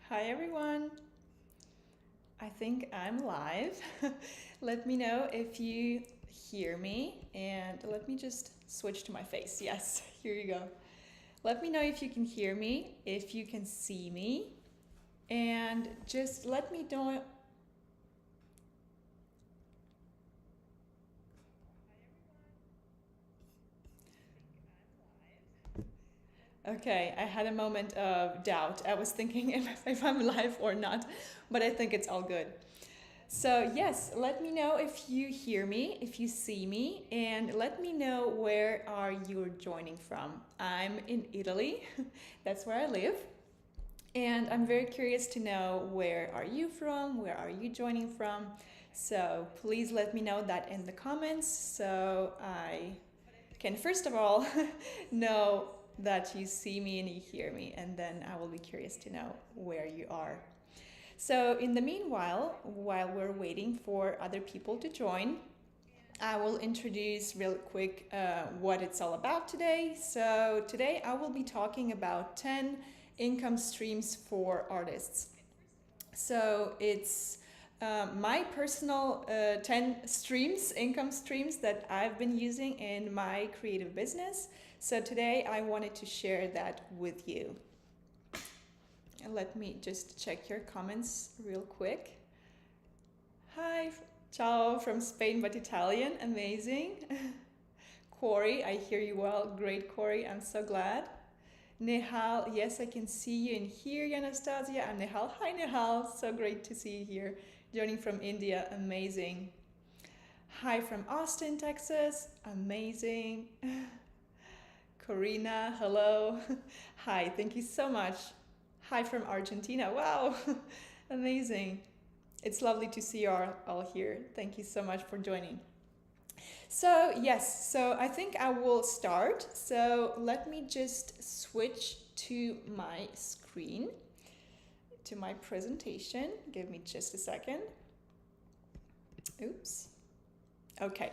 Hi everyone. I think I'm live. Let me know if you hear me and let me just switch to my face. Yes, here you go. Let me know if you can hear me, if you can see me, and just let me know. Okay, I had a moment of doubt. I was thinking if I'm live or not, but I think it's all good. So, yes, let me know if you hear me, if you see me, and let me know where are you joining from. I'm in Italy. That's where I live. And I'm very curious to know where are you from? Where are you joining from? So, please let me know that in the comments so I can first of all know that you see me and you hear me, and then I will be curious to know where you are. So, in the meanwhile, while we're waiting for other people to join, I will introduce real quick what it's all about today. So, today I will be talking about 10 income streams for artists. So, it's my personal 10 streams, income streams that I've been using in my creative business. So, today I wanted to share that with you. And let me just check your comments real quick. Hi, ciao from Spain but Italian, amazing. Corey, I hear you well. Great, Corey, I'm so glad. Nehal, yes, I can see you and hear you, Anastasia. I'm Nehal. Hi, Nehal, so great to see you here. Joining from India, amazing. Hi from Austin, Texas, amazing. Corina, hello. Hi, thank you so much. Hi from Argentina, wow, amazing. It's lovely to see you all here. Thank you so much for joining. So, yes, so I think I will start. So, let me just switch to my screen, to my presentation. Give me just a second. Oops. Okay.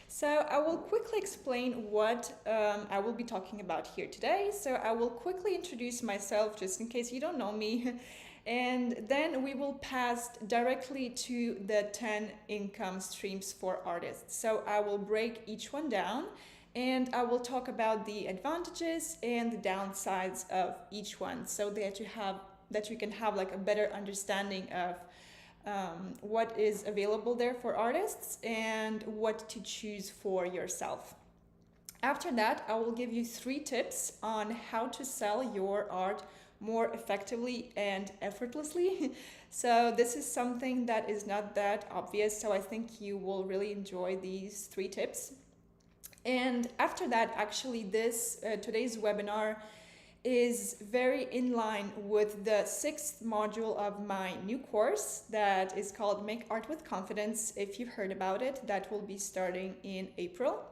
So, I will quickly explain what I will be talking about here today. So, I will quickly introduce myself just in case you don't know me. And then we will pass directly to the 10 income streams for artists. So I will break each one down and I will talk about the advantages and the downsides of each one so that you can have like a better understanding of what is available there for artists and what to choose for yourself. After that, I will give you 3 tips on how to sell your art more effectively and effortlessly. So, this is something that is not that obvious, so I think you will really enjoy these 3 tips. And after that, actually, this today's webinar is very in line with the 6th module of my new course that is called Make Art with Confidence. If you've heard about it, that will be starting in April.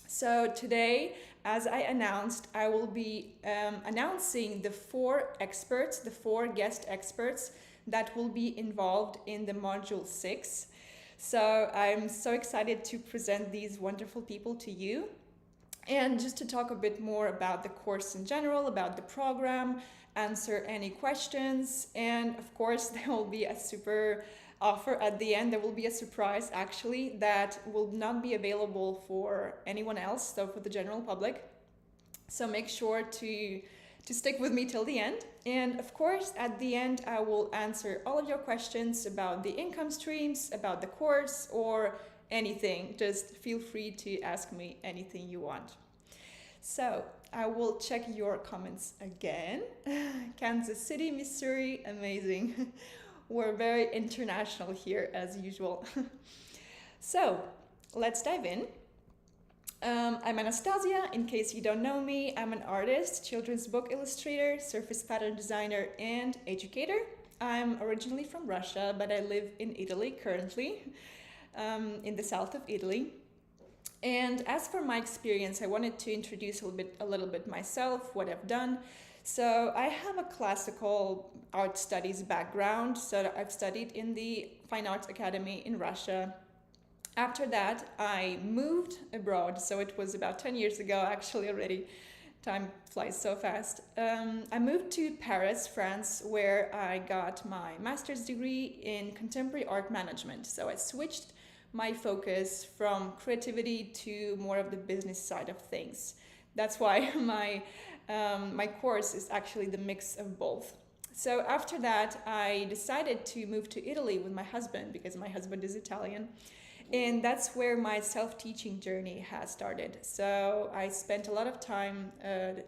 So today, as I announced, I will be announcing the 4 experts, the 4 guest experts that will be involved in the module 6. So I'm so excited to present these wonderful people to you. And just to talk a bit more about the course in general, about the program, answer any questions, and of course, there will be a super offer at the end. There will be a surprise actually that will not be available for anyone else, so for the general public. So make sure to stick with me till the end. And of course, at the end, I will answer all of your questions about the income streams, about the course, or anything. Just feel free to ask me anything you want. So I will check your comments again. Kansas City, Missouri, amazing. We're very international here as usual. So let's dive in. I'm Anastasia. In case you don't know me, I'm an artist, children's book illustrator, surface pattern designer, and educator. I'm originally from Russia, but I live in Italy currently, in the south of Italy. And as for my experience, I wanted to introduce a little bit myself, what I've done. So I have a classical art studies background. So I've studied in the Fine Arts Academy in Russia. After that, I moved abroad. So it was about 10 years ago, actually, already, Time flies so fast. I moved to Paris, France, where I got my master's degree in contemporary art management. So I switched my focus from creativity to more of the business side of things. That's why my course is actually the mix of both. So after that, I decided to move to Italy with my husband because my husband is Italian. And that's where my self-teaching journey has started. So I spent a lot of time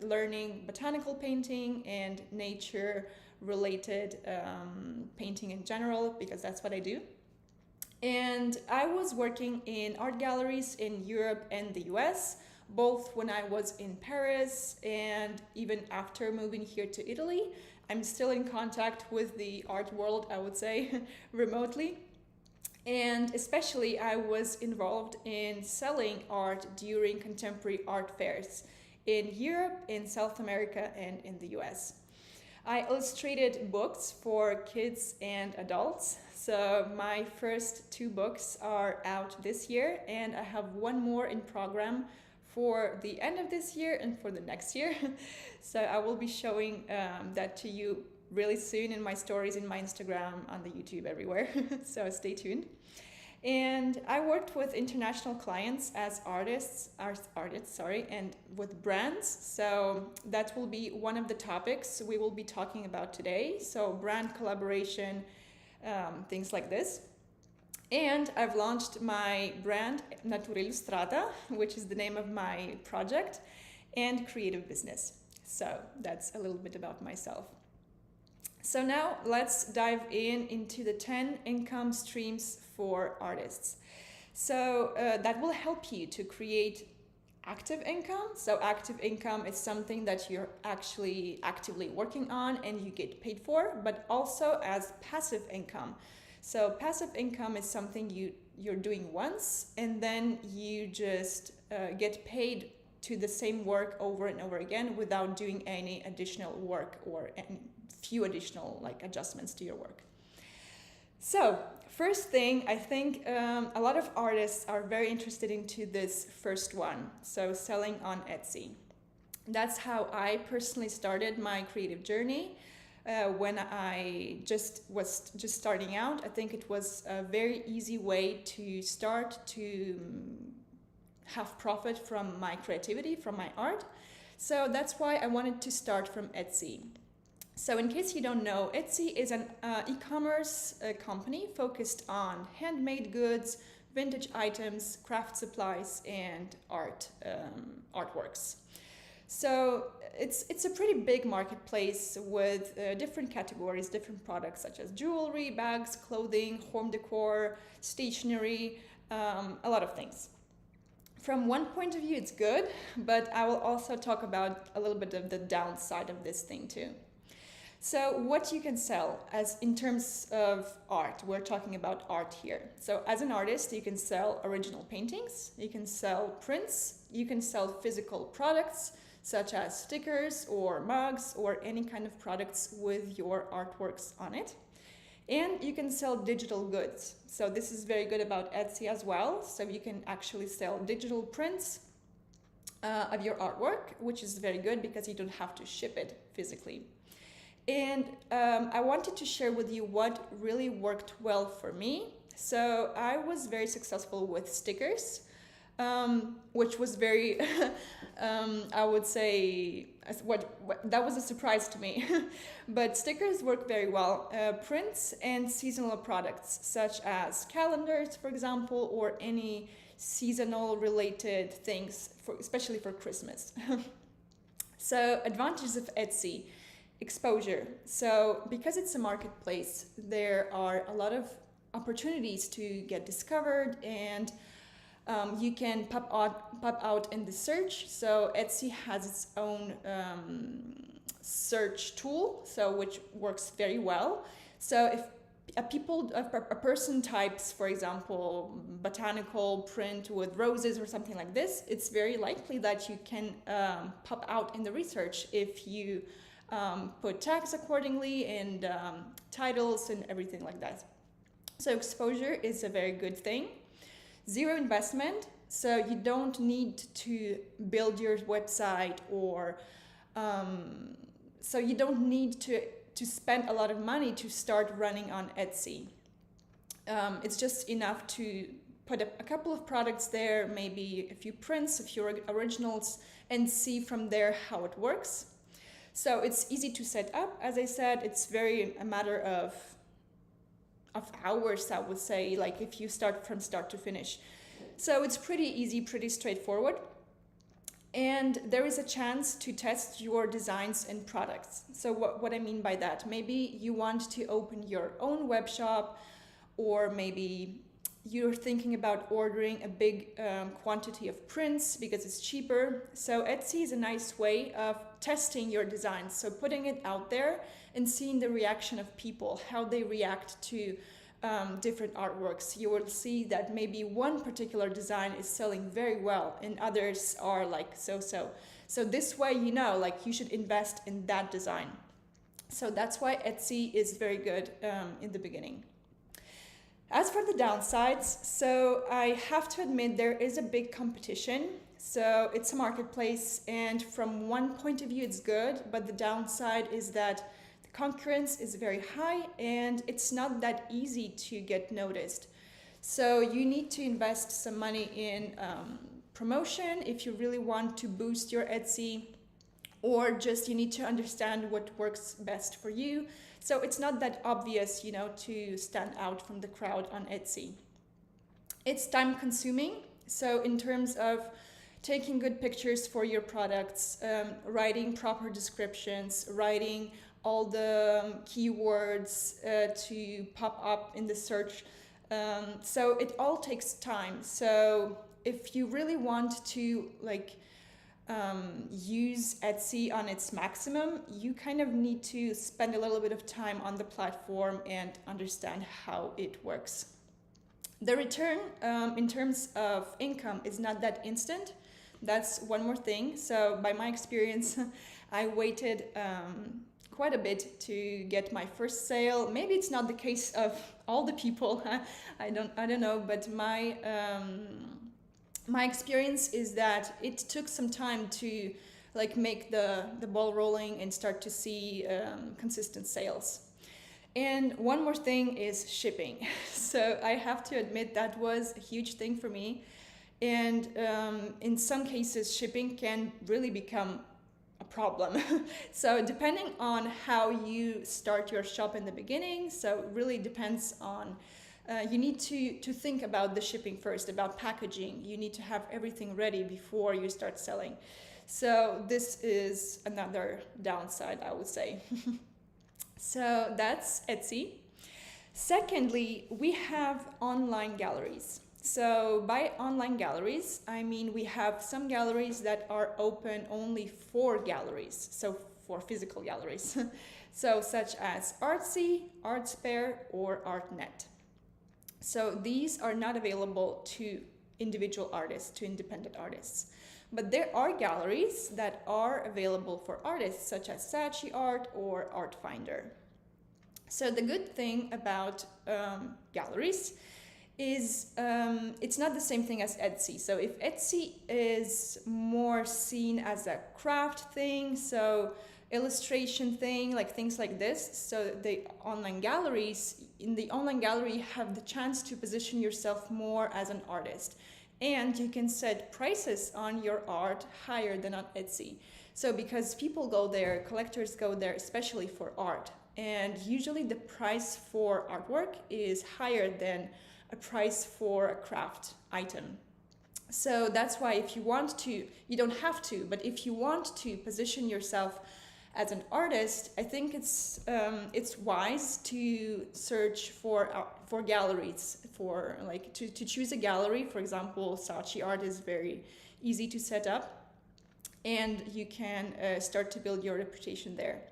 learning botanical painting and nature-related painting in general, because that's what I do. And I was working in art galleries in Europe and the US, both when I was in Paris and even after moving here to Italy. I'm still in contact with the art world, I would say, remotely. And especially I was involved in selling art during contemporary art fairs in Europe, in South America, and in the US. I illustrated books for kids and adults. So my first two books are out this year, and I have one more in program for the end of this year and for the next year. So I will be showing that to you really soon in my stories, in my Instagram, on the YouTube, everywhere. So stay tuned. And I worked with international clients as artists, and with brands. So that will be one of the topics we will be talking about today. So brand collaboration, things like this. And I've launched my brand Natura Illustrata, which is the name of my project, and creative business. So that's a little bit about myself. So now let's dive into the 10 income streams for artists. So that will help you to create active income. So active income is something that you're actually actively working on and you get paid for, but also as passive income. So passive income is something you're doing once and then you just get paid to the same work over and over again without doing any additional work or any few additional adjustments to your work. So first thing, I think a lot of artists are very interested into this first one. So selling on Etsy. That's how I personally started my creative journey. When I was starting out, I think it was a very easy way to start to have profit from my creativity, from my art. So that's why I wanted to start from Etsy. So in case you don't know, Etsy is an e-commerce company focused on handmade goods, vintage items, craft supplies, and artworks. So it's a pretty big marketplace with different categories, different products such as jewelry, bags, clothing, home decor, stationery, a lot of things. From one point of view, it's good, but I will also talk about a little bit of the downside of this thing too. So what you can sell as in terms of art, we're talking about art here. So as an artist, you can sell original paintings, you can sell prints, you can sell physical products such as stickers or mugs or any kind of products with your artworks on it. And you can sell digital goods. So this is very good about Etsy as well. So you can actually sell digital prints of your artwork, which is very good because you don't have to ship it physically. And I wanted to share with you what really worked well for me. So I was very successful with stickers, which was very, I would say, that was a surprise to me. But stickers work very well. Prints and seasonal products, such as calendars, for example, or any seasonal related things, especially for Christmas. So advantages of Etsy. Exposure. So because it's a marketplace, there are a lot of opportunities to get discovered, and you can pop out in the search. So Etsy has its own search tool, so which works very well. So if a person types, for example, botanical print with roses or something like this, it's very likely that you can pop out in the research if you put tags accordingly and titles and everything like that. So exposure is a very good thing. Zero investment. So you don't need to build your website, or so you don't need to spend a lot of money to start running on Etsy. It's just enough to put a couple of products there, maybe a few prints, a few originals, and see from there how it works. So it's easy to set up. As I said, it's very a matter of hours, I would say, like if you start from start to finish. So it's pretty easy, pretty straightforward. And there is a chance to test your designs and products. So what I mean by that, maybe you want to open your own web shop, or maybe you're thinking about ordering a big quantity of prints because it's cheaper. So Etsy is a nice way of testing your designs. So putting it out there and seeing the reaction of people, how they react to different artworks. You will see that maybe one particular design is selling very well and others are like so-so. So this way, you know, like you should invest in that design. So that's why Etsy is very good in the beginning. As for the downsides, so I have to admit there is a big competition. So it's a marketplace, and from one point of view it's good, but the downside is that the concurrence is very high and it's not that easy to get noticed. So you need to invest some money in promotion if you really want to boost your Etsy, or just you need to understand what works best for you. So it's not that obvious, you know, to stand out from the crowd on Etsy. It's time consuming. So in terms of taking good pictures for your products, writing proper descriptions, writing all the keywords to pop up in the search. So it all takes time. So if you really want to use Etsy on its maximum, you kind of need to spend a little bit of time on the platform and understand how it works. The return in terms of income is not that instant. That's one more thing. So by my experience, I waited quite a bit to get my first sale. Maybe it's not the case of all the people. I don't know, but my experience is that it took some time to make the ball rolling and start to see consistent sales. And one more thing is shipping. So I have to admit that was a huge thing for me. And in some cases, shipping can really become a problem. So depending on how you start your shop in the beginning, so it really depends on you need to think about the shipping first, about packaging. You need to have everything ready before you start selling. So this is another downside, I would say. So that's Etsy. Secondly, we have online galleries. So by online galleries, I mean we have some galleries that are open only for galleries, so for physical galleries. So such as Artsy, Artspare, or ArtNet. So these are not available to individual artists, to independent artists. But there are galleries that are available for artists, such as Saatchi Art or Artfinder. So the good thing about galleries is it's not the same thing as Etsy. So if Etsy is more seen as a craft thing, so illustration thing, like things like this, so the online galleries, in the online gallery you have the chance to position yourself more as an artist, and you can set prices on your art higher than on Etsy. So because people go there, collectors go there especially for art, and usually the price for artwork is higher than a price for a craft item. So that's why if you want to, you don't have to, but if you want to position yourself as an artist, I think it's wise to search for galleries, for to choose a gallery. For example, Saatchi Art is very easy to set up, and you can start to build your reputation there.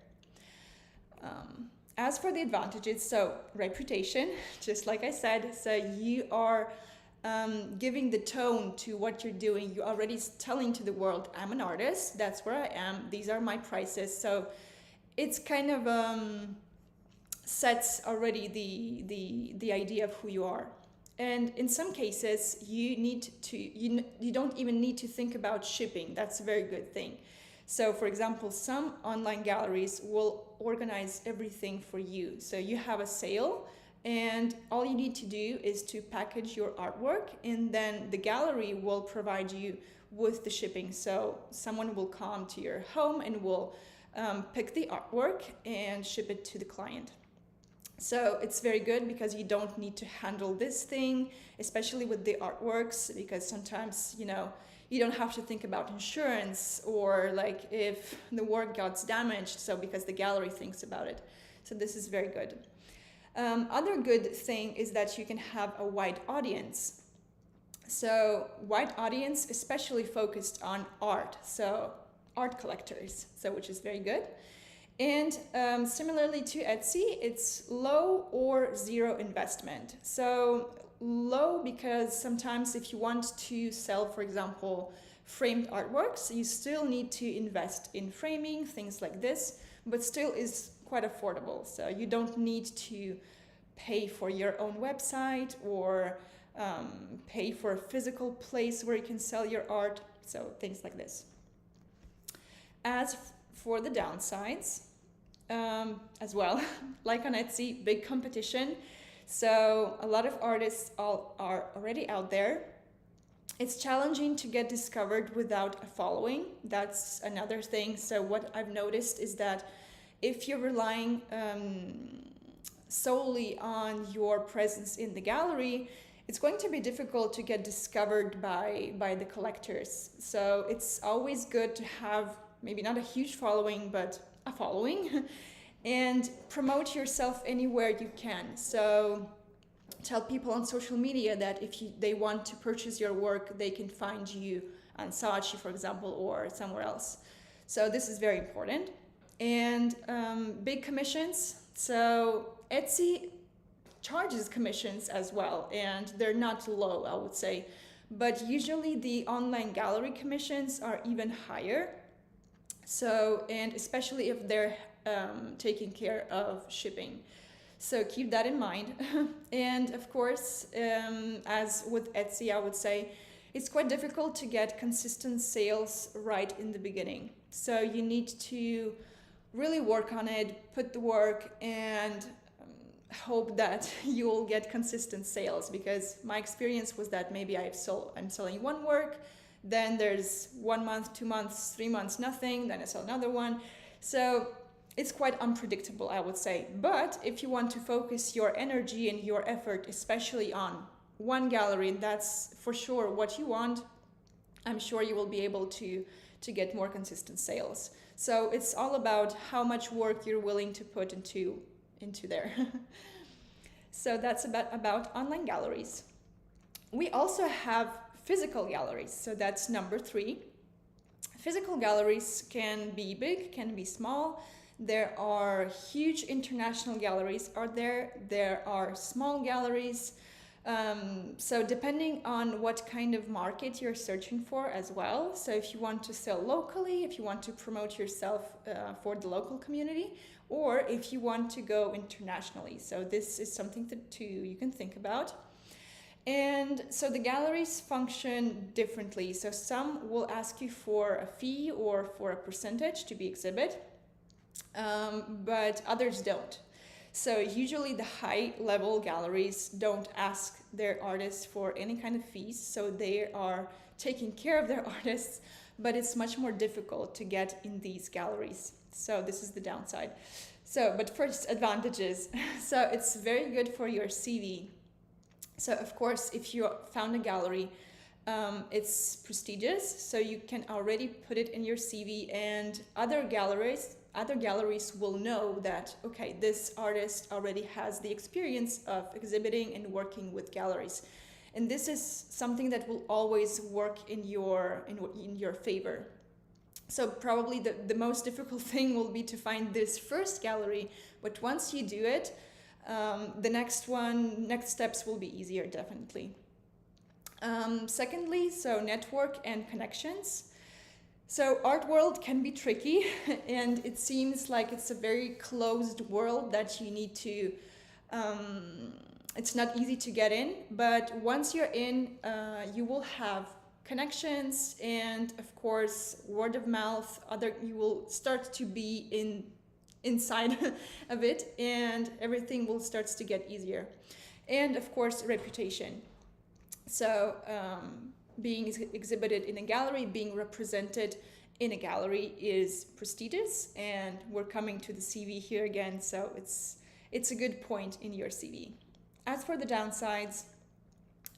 As for the advantages, so reputation, just like I said, so you are giving the tone to what you're doing. You're already telling to the world, I'm an artist, that's where I am, these are my prices. So it's kind of sets already the idea of who you are. And in some cases, you don't even need to think about shipping. That's a very good thing. So, for example, some online galleries will organize everything for you. So you have a sale, and all you need to do is to package your artwork, and then the gallery will provide you with the shipping. So someone will come to your home and will pick the artwork and ship it to the client. So it's very good because you don't need to handle this thing, especially with the artworks, because sometimes, you don't have to think about insurance or like if the work gets damaged, so because the gallery thinks about it. So this is very good. Other good thing is that you can have a wide audience. So wide audience, especially focused on art, so art collectors, so which is very good. And similarly to Etsy, it's low or zero investment. So low because sometimes if you want to sell, for example, framed artworks, you still need to invest in framing, things like this, but still is quite affordable. So you don't need to pay for your own website or pay for a physical place where you can sell your art, so things like this. As for the downsides, as well, like on Etsy, big competition. So a lot of artists are already out there. It's challenging to get discovered without a following. That's another thing. So what I've noticed is that if you're relying solely on your presence in the gallery, it's going to be difficult to get discovered by the collectors. So it's always good to have maybe not a huge following, but a following, and promote yourself anywhere you can. So tell people on social media that if they want to purchase your work, they can find you on Saatchi, for example, or somewhere else. So this is very important. And big commissions. So Etsy charges commissions as well, and they're not low, I would say. But usually the online gallery commissions are even higher. So, and especially if they're taking care of shipping. So keep that in mind. And of course, as with Etsy, I would say it's quite difficult to get consistent sales right in the beginning. So you need to really work on it, put the work, and hope that you'll get consistent sales, because my experience was that maybe I'm selling one work, then there's 1 month, 2 months, 3 months, nothing, then I sell another one. So it's quite unpredictable, I would say. But if you want to focus your energy and your effort, especially on one gallery, that's for sure what you want, I'm sure you will be able to get more consistent sales. So it's all about how much work you're willing to put into there. So that's about online galleries. We also have physical galleries, so that's number 3. Physical galleries can be big, can be small. There are huge international galleries out there. There are small galleries. So depending on what kind of market you're searching for as well. So if you want to sell locally, if you want to promote yourself for the local community, or if you want to go internationally. So this is something you can think about. And so the galleries function differently. So some will ask you for a fee or for a percentage to be exhibit, but others don't. So usually the high-level galleries don't ask their artists for any kind of fees, so they are taking care of their artists, but it's much more difficult to get in these galleries. So this is the downside. So, but first, advantages. So it's very good for your CV. So of course, if you found a gallery, it's prestigious, so you can already put it in your CV, and other galleries will know that, okay, this artist already has the experience of exhibiting and working with galleries. And this is something that will always work in your favor. So probably the most difficult thing will be to find this first gallery, but once you do it, the next steps will be easier, definitely. Secondly, so network and connections. So art world can be tricky, and it seems like it's a very closed world that you need to it's not easy to get in, but once you're in, you will have connections, and of course word of mouth, other, you will start to be inside of it, and everything will start to get easier. And of course reputation. So being exhibited in a gallery, being represented in a gallery is prestigious, and we're coming to the CV here again, so it's a good point in your CV. As for the downsides,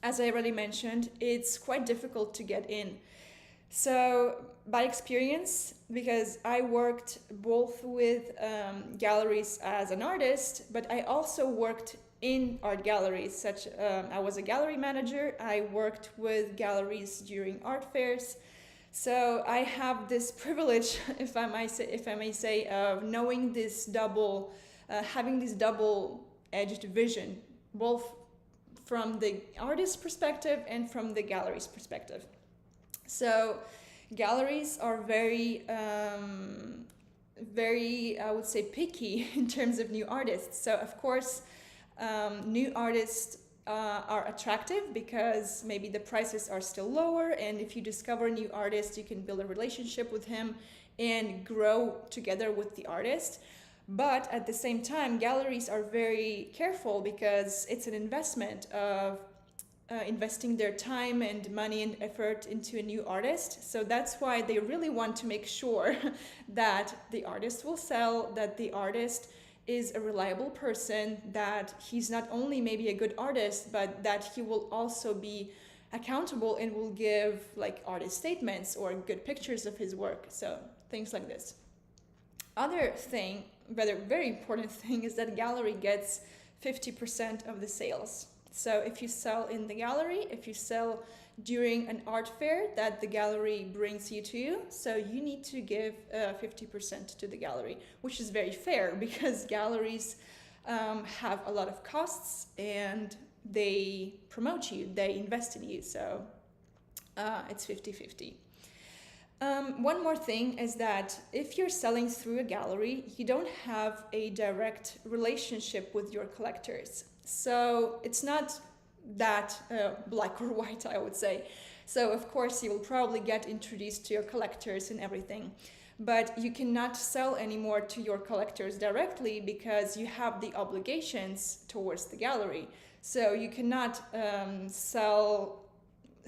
as I already mentioned, it's quite difficult to get in. So by experience, because I worked both with galleries as an artist, but I also worked in art galleries. I was a gallery manager. I worked with galleries during art fairs. So I have this privilege, if I may say, of knowing this having this double-edged vision, both from the artist's perspective and from the gallery's perspective. So galleries are very, I would say, picky in terms of new artists. So of course, new artists are attractive because maybe the prices are still lower, and if you discover a new artist, you can build a relationship with him and grow together with the artist. But at the same time, galleries are very careful because it's an investment of investing their time and money and effort into a new artist. So that's why they really want to make sure that the artist will sell, that the artist is a reliable person, that he's not only maybe a good artist, but that he will also be accountable and will give like artist statements or good pictures of his work. So things like this. Other thing, very important thing, is that gallery gets 50% of the sales. So if you sell in the gallery, if you sell during an art fair that the gallery brings you to, so you need to give 50% to the gallery, which is very fair because galleries have a lot of costs and they promote you, they invest in you, so it's 50-50. One more thing is that if you're selling through a gallery, you don't have a direct relationship with your collectors. So it's not that black or white, I would say. So of course you will probably get introduced to your collectors and everything, but you cannot sell anymore to your collectors directly because you have the obligations towards the gallery. So you cannot sell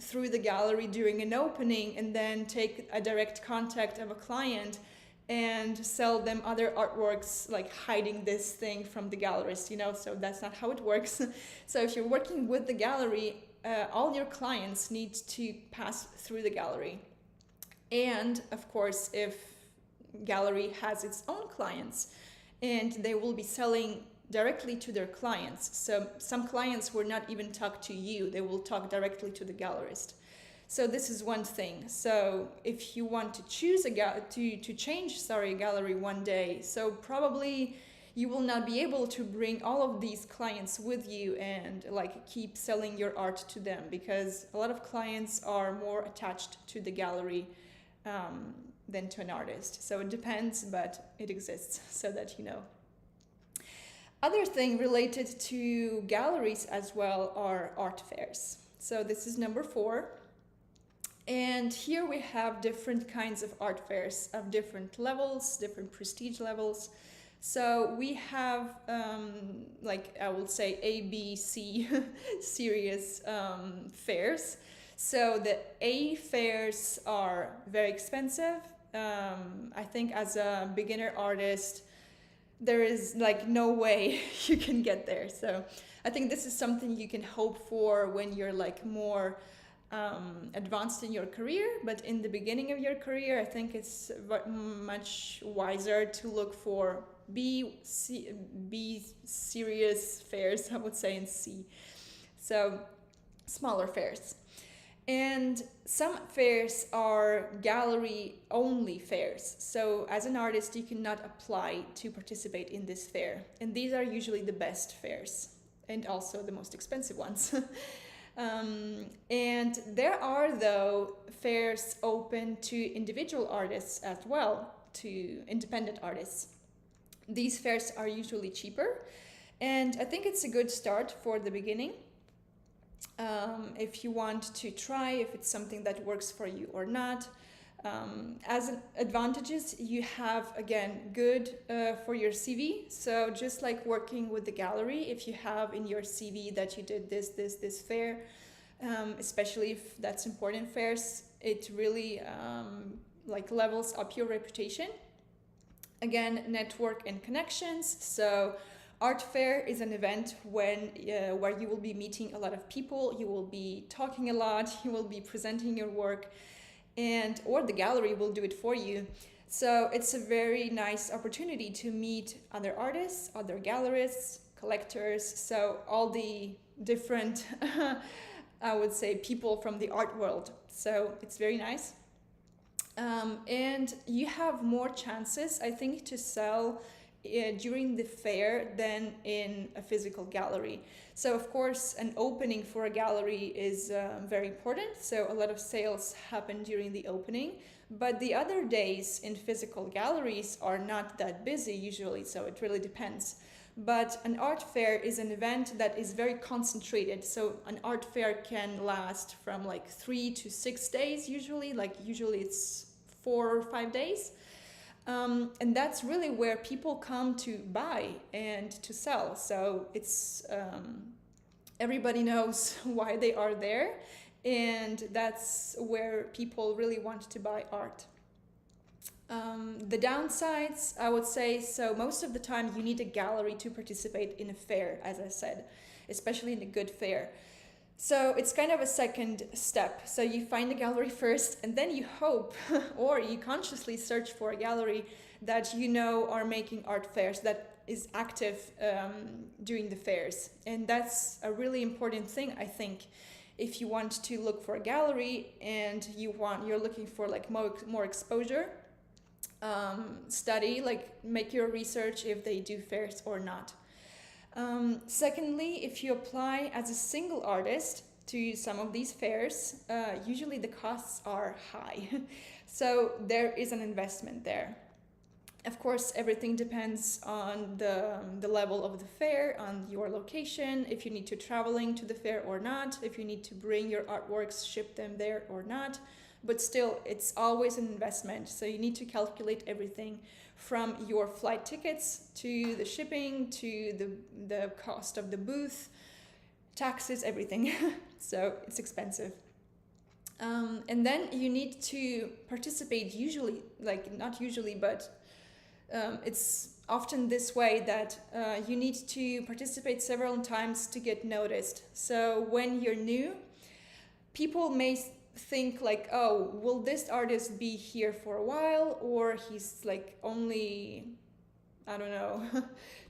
through the gallery during an opening and then take a direct contact of a client and sell them other artworks, like hiding this thing from the gallerist, so that's not how it works. So if you're working with the gallery, all your clients need to pass through the gallery. And of course, if gallery has its own clients, and they will be selling directly to their clients. So some clients will not even talk to you, they will talk directly to the gallerist. So this is one thing. So if you want to choose to change a gallery one day, so probably you will not be able to bring all of these clients with you and like keep selling your art to them, because a lot of clients are more attached to the gallery than to an artist. So it depends, but it exists, so that you know. Other thing related to galleries as well are art fairs. So this is number 4. And here we have different kinds of art fairs of different levels, different prestige levels. So we have, like I would say, A, B, C serious fairs. So the A fairs are very expensive. I think as a beginner artist, there is like no way you can get there. So I think this is something you can hope for when you're like more advanced in your career, but in the beginning of your career, I think it's much wiser to look for B serious fairs, I would say, and C. So smaller fairs. And some fairs are gallery-only fairs. So as an artist, you cannot apply to participate in this fair. And these are usually the best fairs and also the most expensive ones. And there are, though, fairs open to individual artists as well, to independent artists. These fairs are usually cheaper, And I think it's a good start for the beginning. If you want to try if it's something that works for you or not. As advantages, you have, again, good for your CV. So just like working with the gallery, if you have in your CV that you did this fair, especially if that's important fairs, it really like levels up your reputation. Again, network and connections. So art fair is an event when where you will be meeting a lot of people, you will be talking a lot, you will be presenting your work, and or the gallery will do it for you. So it's a very nice opportunity to meet other artists, other gallerists, collectors, so all the different I would say people from the art world. So it's very nice. And you have more chances, I think, to sell during the fair than in a physical gallery. So of course an opening for a gallery is very important, so a lot of sales happen during the opening, but the other days in physical galleries are not that busy usually, so it really depends. But an art fair is an event that is very concentrated, so an art fair can last from like 3 to 6 days usually, like usually it's 4 or 5 days. And that's really where people come to buy and to sell. So it's everybody knows why they are there, and that's where people really want to buy art. The downsides, I would say, so most of the time you need a gallery to participate in a fair, as I said, especially in a good fair. So it's kind of a second step. So you find a gallery first, and then you hope or you consciously search for a gallery that you know are making art fairs, that is active during the fairs. And that's a really important thing, I think. If you want to look for a gallery and you're looking for like more exposure, study, like make your research if they do fairs or not. Secondly, if you apply as a single artist to some of these fairs, usually the costs are high. So there is an investment there. Of course, everything depends on the level of the fair, on your location, if you need to traveling to the fair or not, if you need to bring your artworks, ship them there or not. But still, it's always an investment. So you need to calculate everything from your flight tickets to the shipping to the cost of the booth, taxes, everything. So it's expensive. And then you need to participate usually, like not usually, but it's often this way that you need to participate several times to get noticed. So when you're new, people may think like, oh, will this artist be here for a while, or he's like only, I don't know,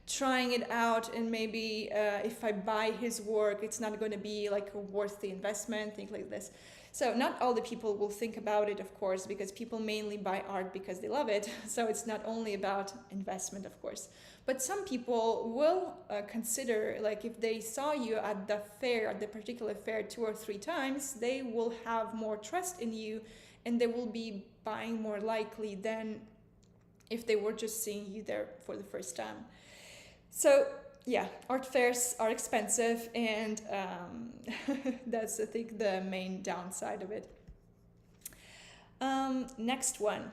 trying it out, and maybe if I buy his work it's not going to be like worth the investment, things like this. So not all the people will think about it, of course, because people mainly buy art because they love it. So it's not only about investment, of course. But some people will consider, like if they saw you at the fair, at the particular fair 2 or 3 times, they will have more trust in you and they will be buying more likely than if they were just seeing you there for the first time. So yeah, art fairs are expensive, and that's, I think, the main downside of it. Next one.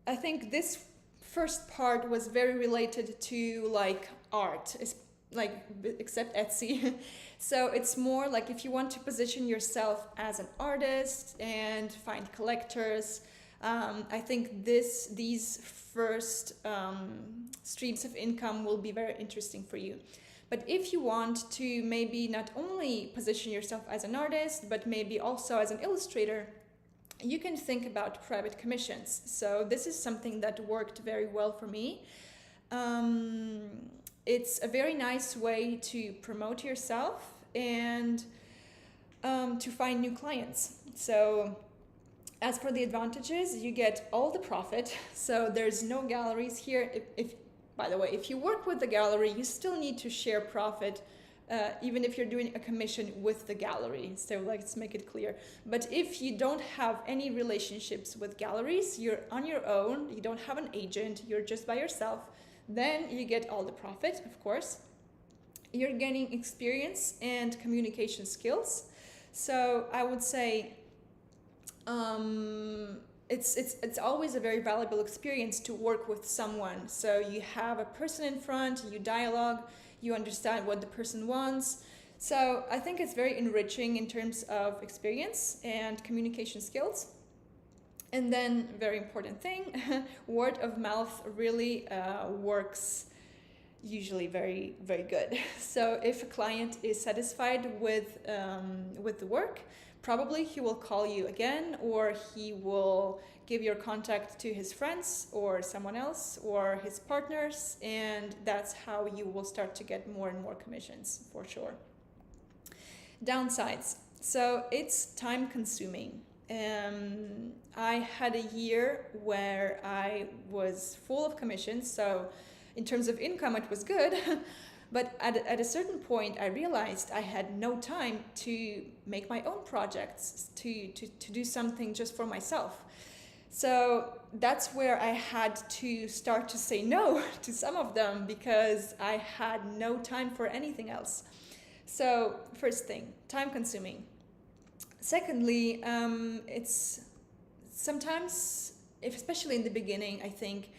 I think this first part was very related to like art, like except Etsy. So it's more like if you want to position yourself as an artist and find collectors, I think these first streams of income will be very interesting for you. But if you want to maybe not only position yourself as an artist, but maybe also as an illustrator, you can think about private commissions. So this is something that worked very well for me. It's a very nice way to promote yourself and to find new clients. So as for the advantages, you get all the profit. So there's no galleries here. If by the way, if you work with the gallery, you still need to share profit, even if you're doing a commission with the gallery. So let's make it clear. But if you don't have any relationships with galleries, you're on your own, you don't have an agent, you're just by yourself, then you get all the profit, of course. you're gaining experience and communication skills. So I would say it's always a very valuable experience to work with someone. So you have a person in front, you dialogue, you understand what the person wants. So I think it's very enriching in terms of experience and communication skills. And then, very important thing, word of mouth really works usually very, very good. So if a client is satisfied with the work, probably he will call you again, or he will give your contact to his friends or someone else or his partners, and that's how you will start to get more and more commissions for sure. Downsides. So it's time consuming. I had a year where I was full of commissions, so in terms of income it was good. But at a certain point I realized I had no time to make my own projects, to do something just for myself. So that's where I had to start to say no to some of them because I had no time for anything else. So first thing, time consuming. Secondly, it's sometimes, especially in the beginning, I think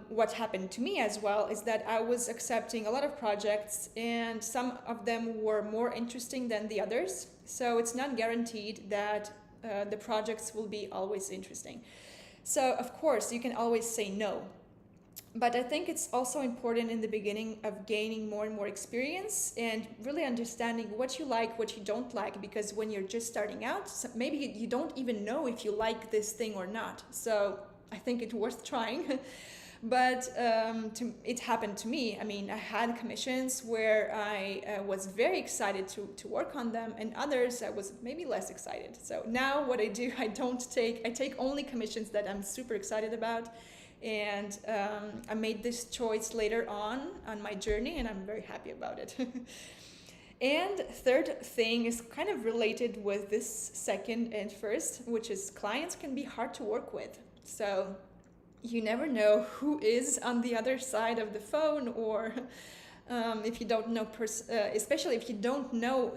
what happened to me as well is that I was accepting a lot of projects and some of them were more interesting than the others. So it's not guaranteed that the projects will be always interesting. So of course you can always say no. But I think it's also important in the beginning of gaining more and more experience and really understanding what you like, what you don't like, because when you're just starting out, maybe you don't even know if you like this thing or not. So I think it's worth trying. But it happened to me. I mean, I had commissions where I was very excited to work on them, and others I was maybe less excited. So now what I do, I take only commissions that I'm super excited about. And I made this choice later on my journey, and I'm very happy about it. And third thing is kind of related with this second and first, which is clients can be hard to work with. So you never know who is on the other side of the phone, or if you don't know, especially if you don't know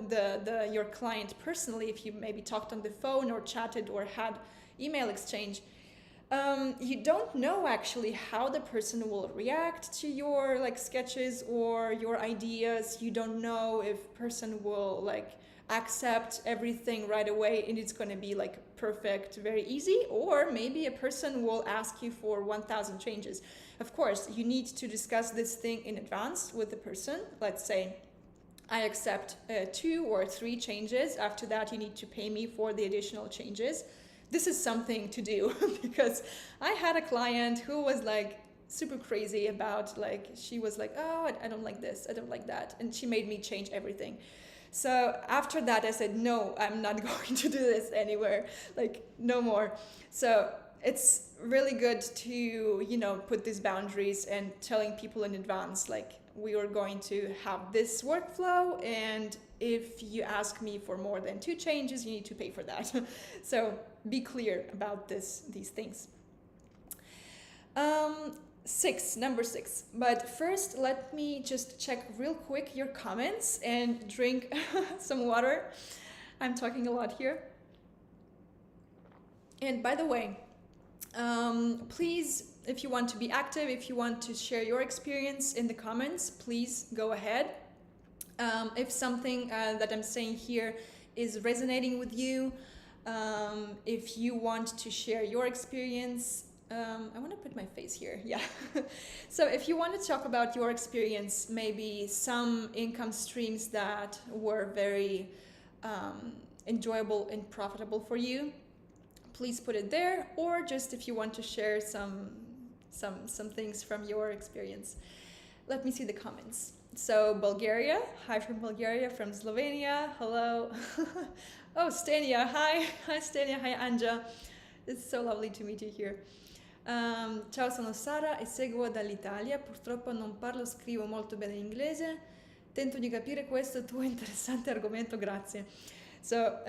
your client personally, if you maybe talked on the phone or chatted or had email exchange. You don't know actually how the person will react to your sketches or your ideas. You don't know if person will accept everything right away and it's going to be perfect, very easy, or maybe a person will ask you for 1,000 changes. Of course, you need to discuss this thing in advance with the person. Let's say I accept 2 or 3 changes. After that, you need to pay me for the additional changes. This is something to do because I had a client who was super crazy about she was oh, I don't like this, I don't like that, and she made me change everything. So after that I said, no, I'm not going to do this anywhere, no more. So it's really good to put these boundaries and telling people in advance we are going to have this workflow, and if you ask me for more than 2 changes, you need to pay for that. So be clear about these things. Number 6. But first, let me just check real quick your comments and drink some water. I'm talking a lot here. And by the way, please, if you want to be active, if you want to share your experience in the comments, please go ahead. If something that I'm saying here is resonating with you, if you want to share your experience, I want to put my face here, yeah. So if you want to talk about your experience, maybe some income streams that were very enjoyable and profitable for you, please put it there, or just if you want to share some things from your experience. Let me see the comments. So Bulgaria, hi from Bulgaria, from Slovenia, hello. Oh, Stenia, hi Stenia, hi Anja. It's so lovely to meet you here. Ciao, sono Sara e seguo dall'Italia, purtroppo non parlo, scrivo molto bene in inglese, tento di capire questo tuo interessante argomento, grazie. So,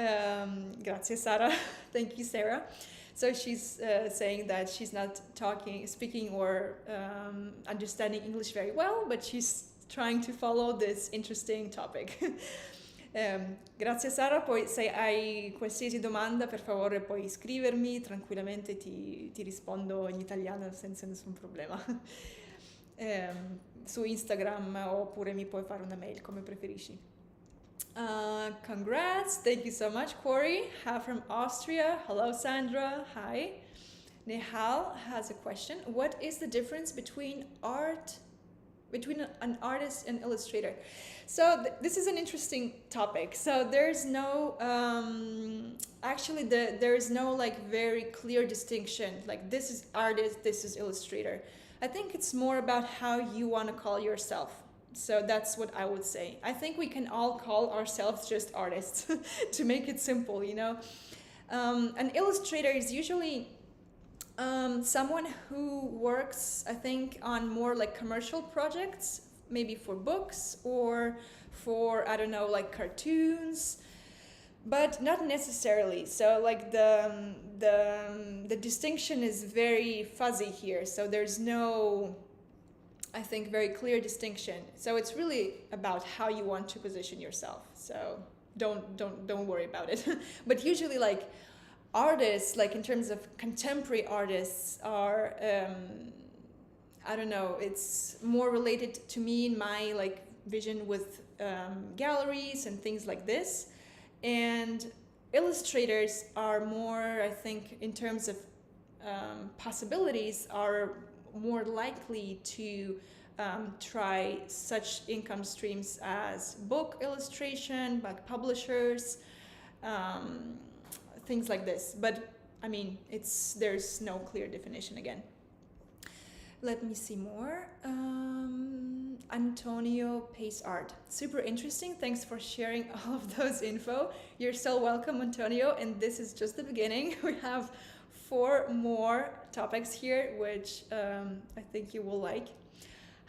grazie Sara, thank you Sarah. So she's saying that she's not speaking or understanding English very well, but she's trying to follow this interesting topic. Grazie Sara, poi se hai qualsiasi domanda per favore puoi scrivermi tranquillamente, ti rispondo in italiano senza nessun problema. Su Instagram oppure mi puoi fare una mail come preferisci. Congrats, thank you so much, Corey. Ha from Austria. Hello, Sandra. Hi. Nehal has a question. What is the difference between an artist and illustrator? So this is an interesting topic. So there's no actually there is no like very clear distinction, like this is artist, this is illustrator. I think it's more about how you want to call yourself. So that's what I would say. I think we can all call ourselves just artists to make it simple, you know. An illustrator is usually someone who works, I think, on more like commercial projects, maybe for books or for, I don't know, like cartoons, but not necessarily. So like the distinction is very fuzzy here. So there's no, I think, very clear distinction. So it's really about how you want to position yourself. So don't worry about it. But usually like artists, like in terms of contemporary artists, are I don't know, it's more related to me in my like vision with galleries and things like this. And illustrators are more, I think, in terms of possibilities, are more likely to try such income streams as book illustration, like publishers, things like this. But I mean, there's no clear definition again. Let me see more. Antonio Pace Art. Super interesting. Thanks for sharing all of those info. You're so welcome, Antonio. And this is just the beginning. We have 4 more topics here, which I think you will like.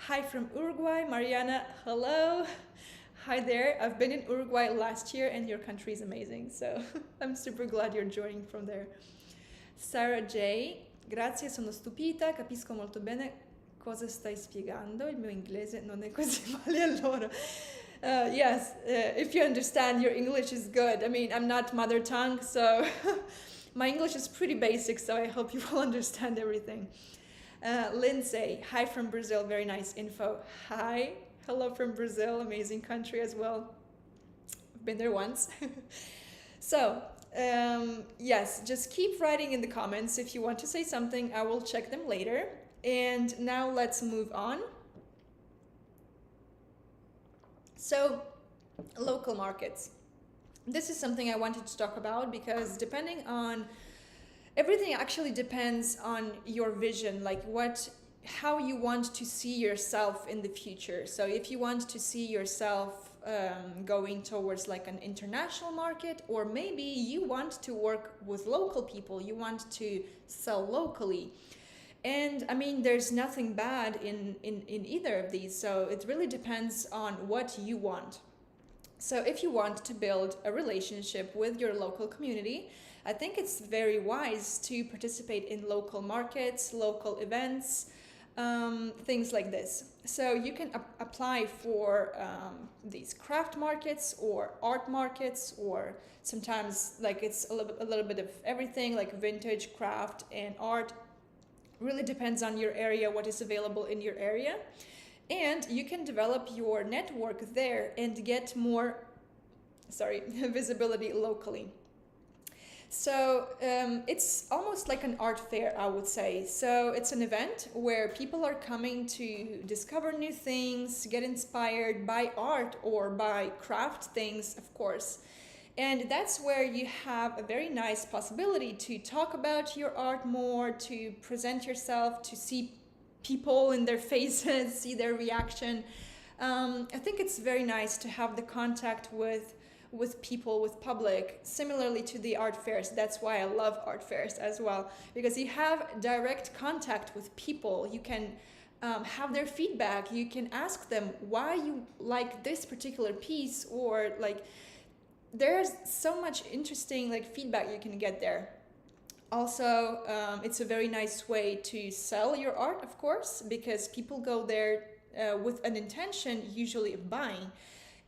Hi from Uruguay, Mariana. Hello. Hi there. I've been in Uruguay last year and your country is amazing. So I'm super glad you're joining from there. Sarah J. Grazie, sono stupita, capisco molto bene cosa stai spiegando, il mio inglese non è così male allora. Yes, if you understand, your English is good. I mean, I'm not mother tongue, so my English is pretty basic, so I hope you will understand everything. Lindsay, hi from Brazil, very nice info. Hi, hello from Brazil, amazing country as well. I've been there once. So, yes, just keep writing in the comments if you want to say something. I will check them later. And now let's move on. So, local markets. This is something I wanted to talk about because depending on everything actually depends on your vision, like how you want to see yourself in the future. So if you want to see yourself going towards like an international market, or maybe you want to work with local people, you want to sell locally. And I mean, there's nothing bad in either of these. So it really depends on what you want. So if you want to build a relationship with your local community, I think it's very wise to participate in local markets, local events, things like this. So you can apply for these craft markets or art markets, or sometimes like it's a little bit of everything, like vintage, craft, and art. Really depends on your area, what is available in your area. And you can develop your network there and get more, visibility locally. So it's almost like an art fair, I would say. So it's an event where people are coming to discover new things, get inspired by art or by craft things, of course. And that's where you have a very nice possibility to talk about your art more, to present yourself, to see people in their faces, see their reaction. I think it's very nice to have the contact with people, with public, similarly to the art fairs. That's why I love art fairs as well, because you have direct contact with people. You can have their feedback. You can ask them why you like this particular piece, or like there's so much interesting like feedback you can get there. Also, it's a very nice way to sell your art, of course, because people go there with an intention usually of buying.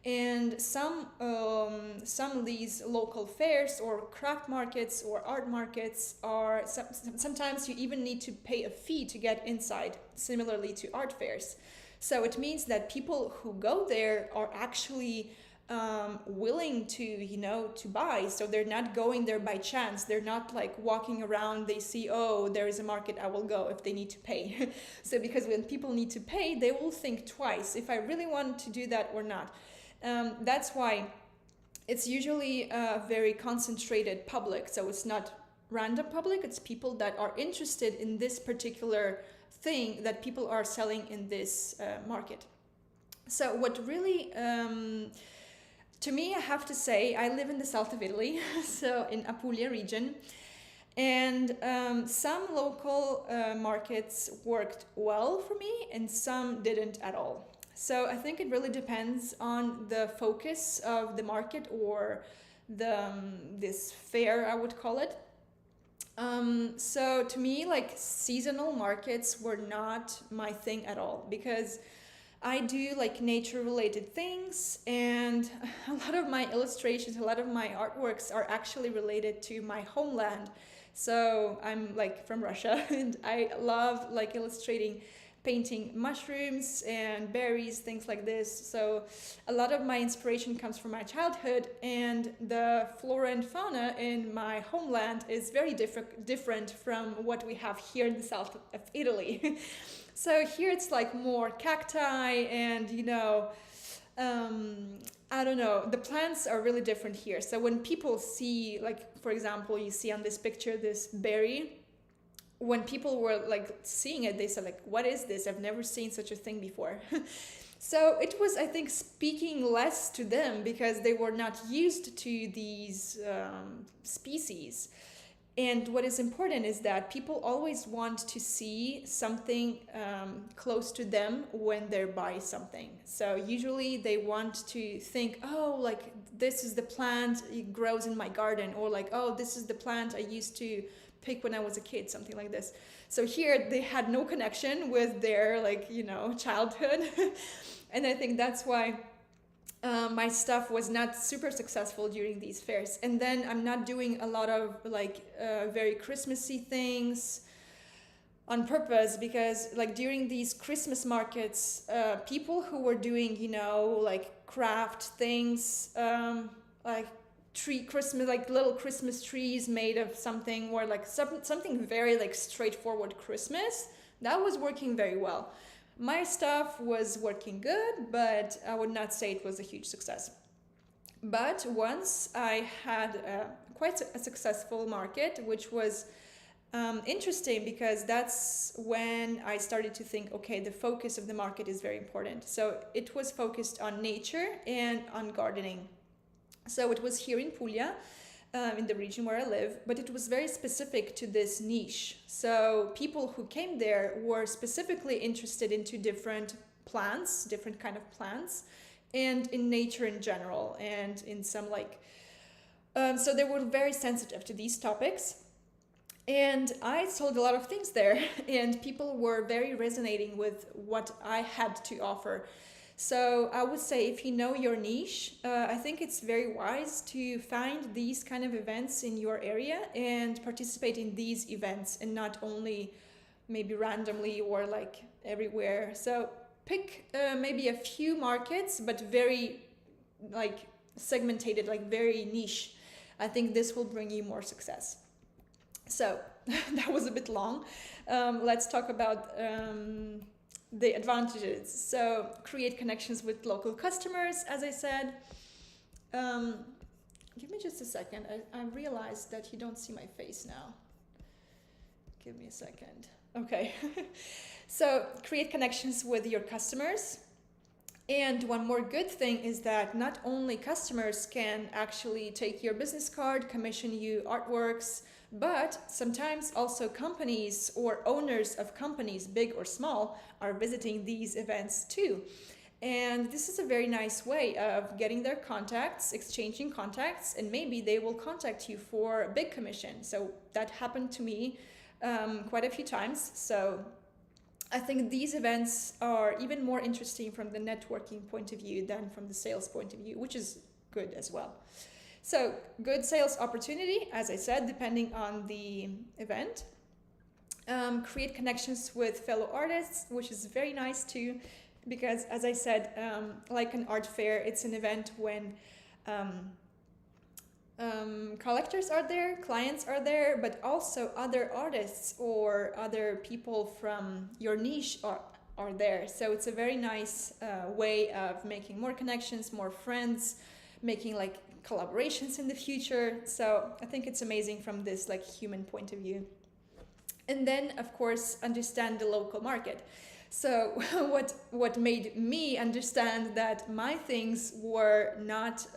And some of these local fairs or craft markets or art markets are sometimes you even need to pay a fee to get inside, similarly to art fairs. So it means that people who go there are actually willing to, to buy. So they're not going there by chance. They're not like walking around, they see, oh, there is a market, I will go, if they need to pay. So because when people need to pay, they will think twice if I really want to do that or not. That's why it's usually a very concentrated public. So it's not random public, it's people that are interested in this particular thing that people are selling in this market. So what really, to me, I have to say, I live in the south of Italy, so in Apulia region, and some local markets worked well for me and some didn't at all. So I think it really depends on the focus of the market or this fair, I would call it. So to me, like seasonal markets were not my thing at all, because I do like nature related things, and a lot of my illustrations, a lot of my artworks are actually related to my homeland. So I'm like from Russia and I love like illustrating, painting mushrooms and berries, things like this. So a lot of my inspiration comes from my childhood, and the flora and fauna in my homeland is very different from what we have here in the south of Italy. So here it's like more cacti and, I don't know, the plants are really different here. So when people see, like, for example, you see on this picture, this berry, when people were like seeing it, they said like, what is this? I've never seen such a thing before. So it was, I think, speaking less to them because they were not used to these species. And what is important is that people always want to see something close to them when they buy something. So usually they want to think, oh, like this is the plant, it grows in my garden, or like, oh, this is the plant I used to pick when I was a kid, something like this. So here they had no connection with their childhood. And I think that's why my stuff was not super successful during these fairs. And then I'm not doing a lot of very Christmassy things on purpose, because like during these Christmas markets, people who were doing, like craft things, like Christmas, like little Christmas trees made of something, or like something very like straightforward Christmas, that was working very well. My stuff was working good, but I would not say it was a huge success. But once I had quite a successful market, which was interesting, because that's when I started to think, okay, the focus of the market is very important. So it was focused on nature and on gardening. So it was here in Puglia, in the region where I live, but it was very specific to this niche. So people who came there were specifically interested into different plants, different kind of plants, and in nature in general, and in some so they were very sensitive to these topics. And I sold a lot of things there, and people were very resonating with what I had to offer. So I would say, if you know your niche, I think it's very wise to find these kind of events in your area and participate in these events, and not only maybe randomly or like everywhere. So pick maybe a few markets, but very like segmented, like very niche. I think this will bring you more success. So that was a bit long. Let's talk about the advantages. So create connections with local customers, as I said. Give me just a second. I realized that you don't see my face now. Give me a second. Okay. So create connections with your customers. And one more good thing is that not only customers can actually take your business card, commission you artworks, but sometimes also companies or owners of companies, big or small, are visiting these events too. And this is a very nice way of getting their contacts, exchanging contacts, and maybe they will contact you for a big commission. So that happened to me quite a few times. So I think these events are even more interesting from the networking point of view than from the sales point of view, which is good as well. So, good sales opportunity, as I said, depending on the event. Create connections with fellow artists, which is very nice too, because as I said, like an art fair, it's an event when um, collectors are there, clients are there, but also other artists or other people from your niche are there. So it's a very nice way of making more connections, more friends, making like collaborations in the future. So I think it's amazing from this like human point of view. And then of course understand the local market. So what made me understand that my things were not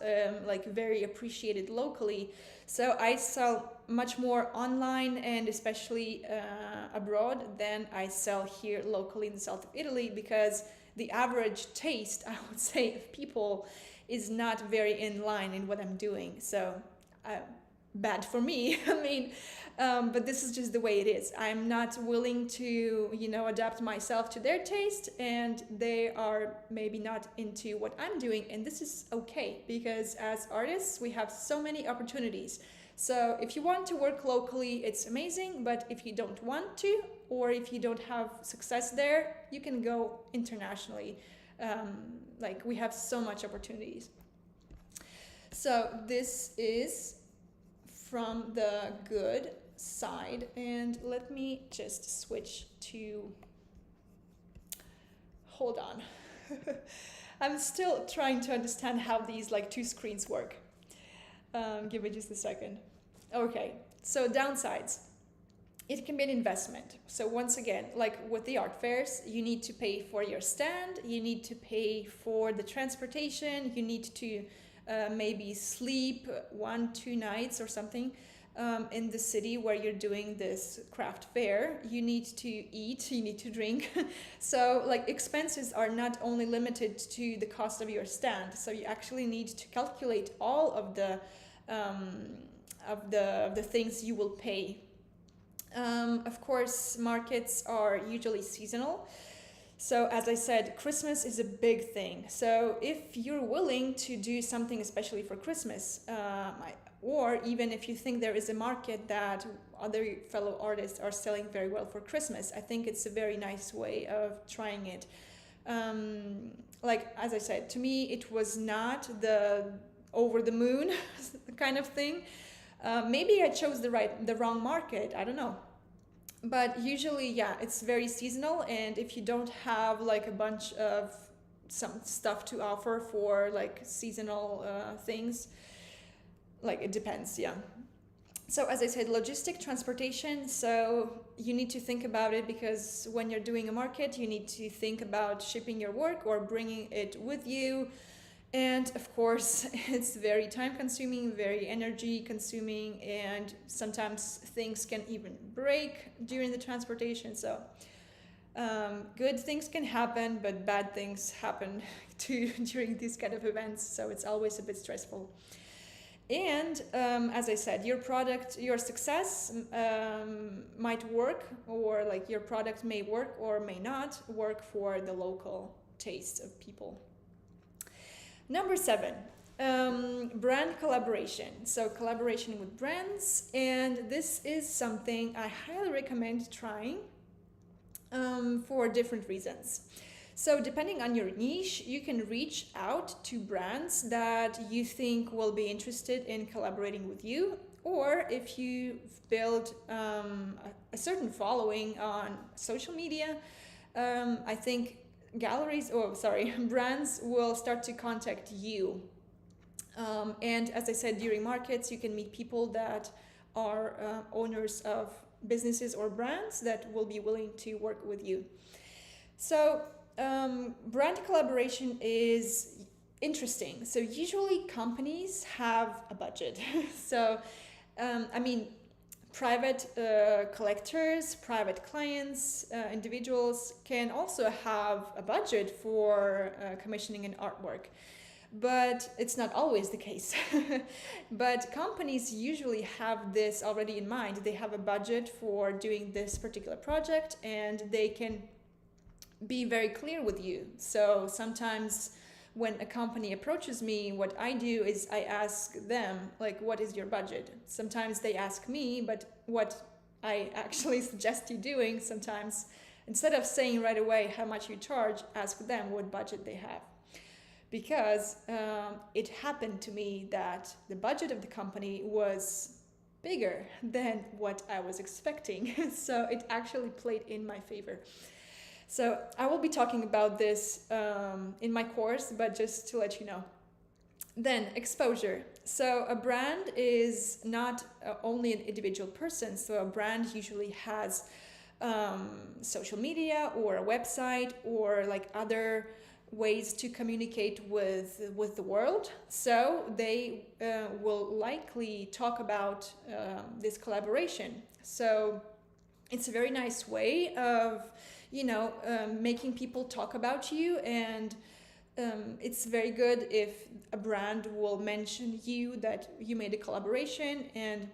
like very appreciated locally. So I sell much more online and especially abroad than I sell here locally in the south of Italy, because the average taste, I would say, of people is not very in line in what I'm doing. So bad for me. I mean, but this is just the way it is. I'm not willing to, adapt myself to their taste, and they are maybe not into what I'm doing. And this is okay, because as artists, we have so many opportunities. So if you want to work locally, it's amazing. But if you don't want to, or if you don't have success there, you can go internationally. Like we have so much opportunities. So this is from the good side, and let me just switch to, hold on. I'm still trying to understand how these like two screens work. Give me just a second. Okay, so downsides. It can be an investment. So once again, like with the art fairs, you need to pay for your stand, you need to pay for the transportation, you need to maybe sleep 1-2 nights or something in the city where you're doing this craft fair. You need to eat, you need to drink. So like expenses are not only limited to the cost of your stand. So you actually need to calculate all of the things you will pay. Of course, markets are usually seasonal. So as I said, Christmas is a big thing. So if you're willing to do something especially for Christmas, or even if you think there is a market that other fellow artists are selling very well for Christmas, I think it's a very nice way of trying it. Like, as I said, to me, it was not the over the moon kind of thing. Maybe I chose the wrong market, I don't know. But usually, yeah, it's very seasonal, and if you don't have like a bunch of some stuff to offer for like seasonal things, like it depends, yeah. So as I said, logistic transportation, so you need to think about it, because when you're doing a market, you need to think about shipping your work or bringing it with you. And of course, it's very time consuming, very energy consuming, and sometimes things can even break during the transportation. So good things can happen, but bad things happen too during these kind of events. So it's always a bit stressful. And as I said, your product, your success might work, or like your product may work or may not work for the local taste of people. Number 7, brand collaboration. So collaboration with brands, and this is something I highly recommend trying for different reasons. So depending on your niche, you can reach out to brands that you think will be interested in collaborating with you, or if you build a certain following on social media, I think brands will start to contact you. And as I said, during markets, you can meet people that are owners of businesses or brands that will be willing to work with you. So brand collaboration is interesting. So usually companies have a budget. So, private collectors, private clients, individuals can also have a budget for commissioning an artwork. But it's not always the case. But companies usually have this already in mind. They have a budget for doing this particular project, and they can be very clear with you. So sometimes when a company approaches me, what I do is I ask them, like, what is your budget? Sometimes they ask me, but what I actually suggest you doing sometimes, instead of saying right away how much you charge, ask them what budget they have. Because it happened to me that the budget of the company was bigger than what I was expecting. So it actually played in my favor. So I will be talking about this in my course, but just to let you know. Then exposure. So a brand is not only an individual person. So a brand usually has social media or a website or like other ways to communicate with the world. So they will likely talk about this collaboration. So it's a very nice way of making people talk about you, and it's very good if a brand will mention you, that you made a collaboration, and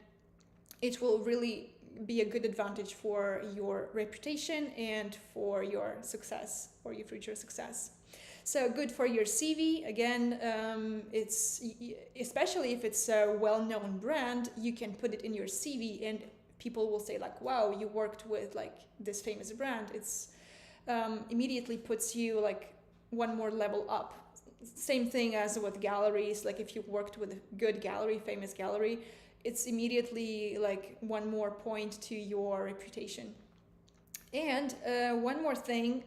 it will really be a good advantage for your reputation and for your success or your future success. So good for your CV. Again, it's especially if it's a well-known brand, you can put it in your CV and people will say like, wow, you worked with like this famous brand. It's immediately puts you like one more level up. Same thing as with galleries. Like if you worked with a good gallery, famous gallery, it's immediately like one more point to your reputation. And one more thing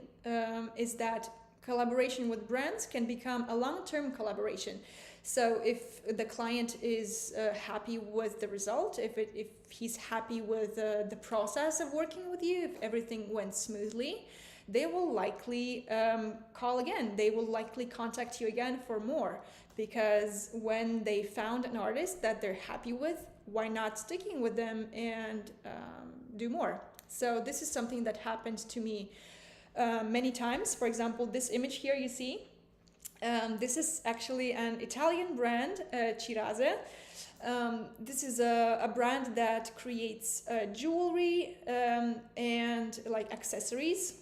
is that collaboration with brands can become a long-term collaboration. So if the client is happy with the result, if he's happy with the process of working with you, if everything went smoothly, they will likely call again. They will likely contact you again for more, because when they found an artist that they're happy with, why not sticking with them and do more? So this is something that happened to me many times. For example, this image here you see, this is actually an Italian brand, Ciraze. This is a brand that creates jewelry and like accessories.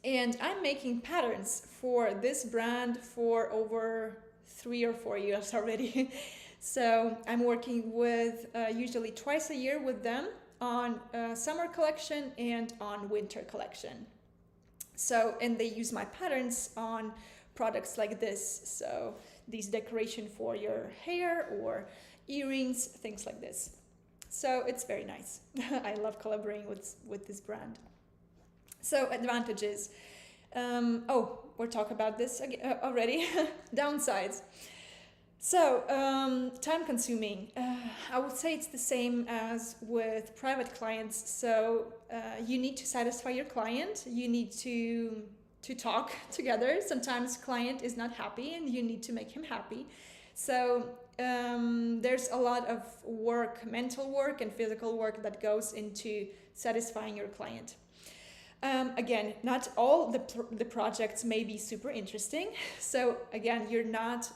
And I'm making patterns for this brand for over 3 or 4 years already. So I'm working with usually twice a year with them on summer collection and on winter collection. So, and they use my patterns on products like this. So these decoration for your hair or earrings, things like this. So it's very nice. I love collaborating with this brand. So advantages. We're talking about this already. Downsides. So time consuming. I would say it's the same as with private clients. So you need to satisfy your client. You need to talk together. Sometimes client is not happy and you need to make him happy. So there's a lot of work, mental work and physical work that goes into satisfying your client. Again, not all the projects may be super interesting. So again, you're not,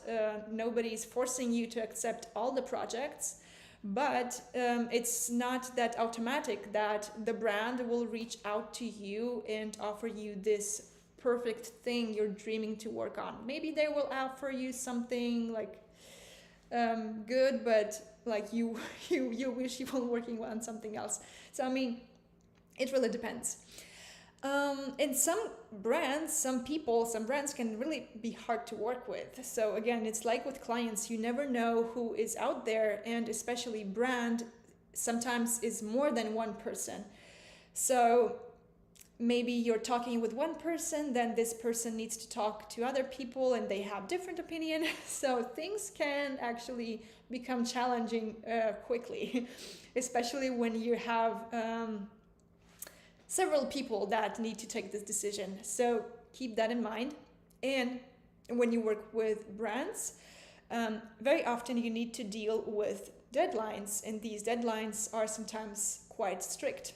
nobody's forcing you to accept all the projects, but it's not that automatic that the brand will reach out to you and offer you this perfect thing you're dreaming to work on. Maybe they will offer you something like good, but like you wish you were working on something else. So I mean, it really depends. And some brands can really be hard to work with. So again, it's like with clients, you never know who is out there, and especially brand sometimes is more than one person. So maybe you're talking with one person, then this person needs to talk to other people and they have different opinion. So things can actually become challenging quickly, especially when you have several people that need to take this decision. So keep that in mind. And when you work with brands, very often you need to deal with deadlines, and these deadlines are sometimes quite strict.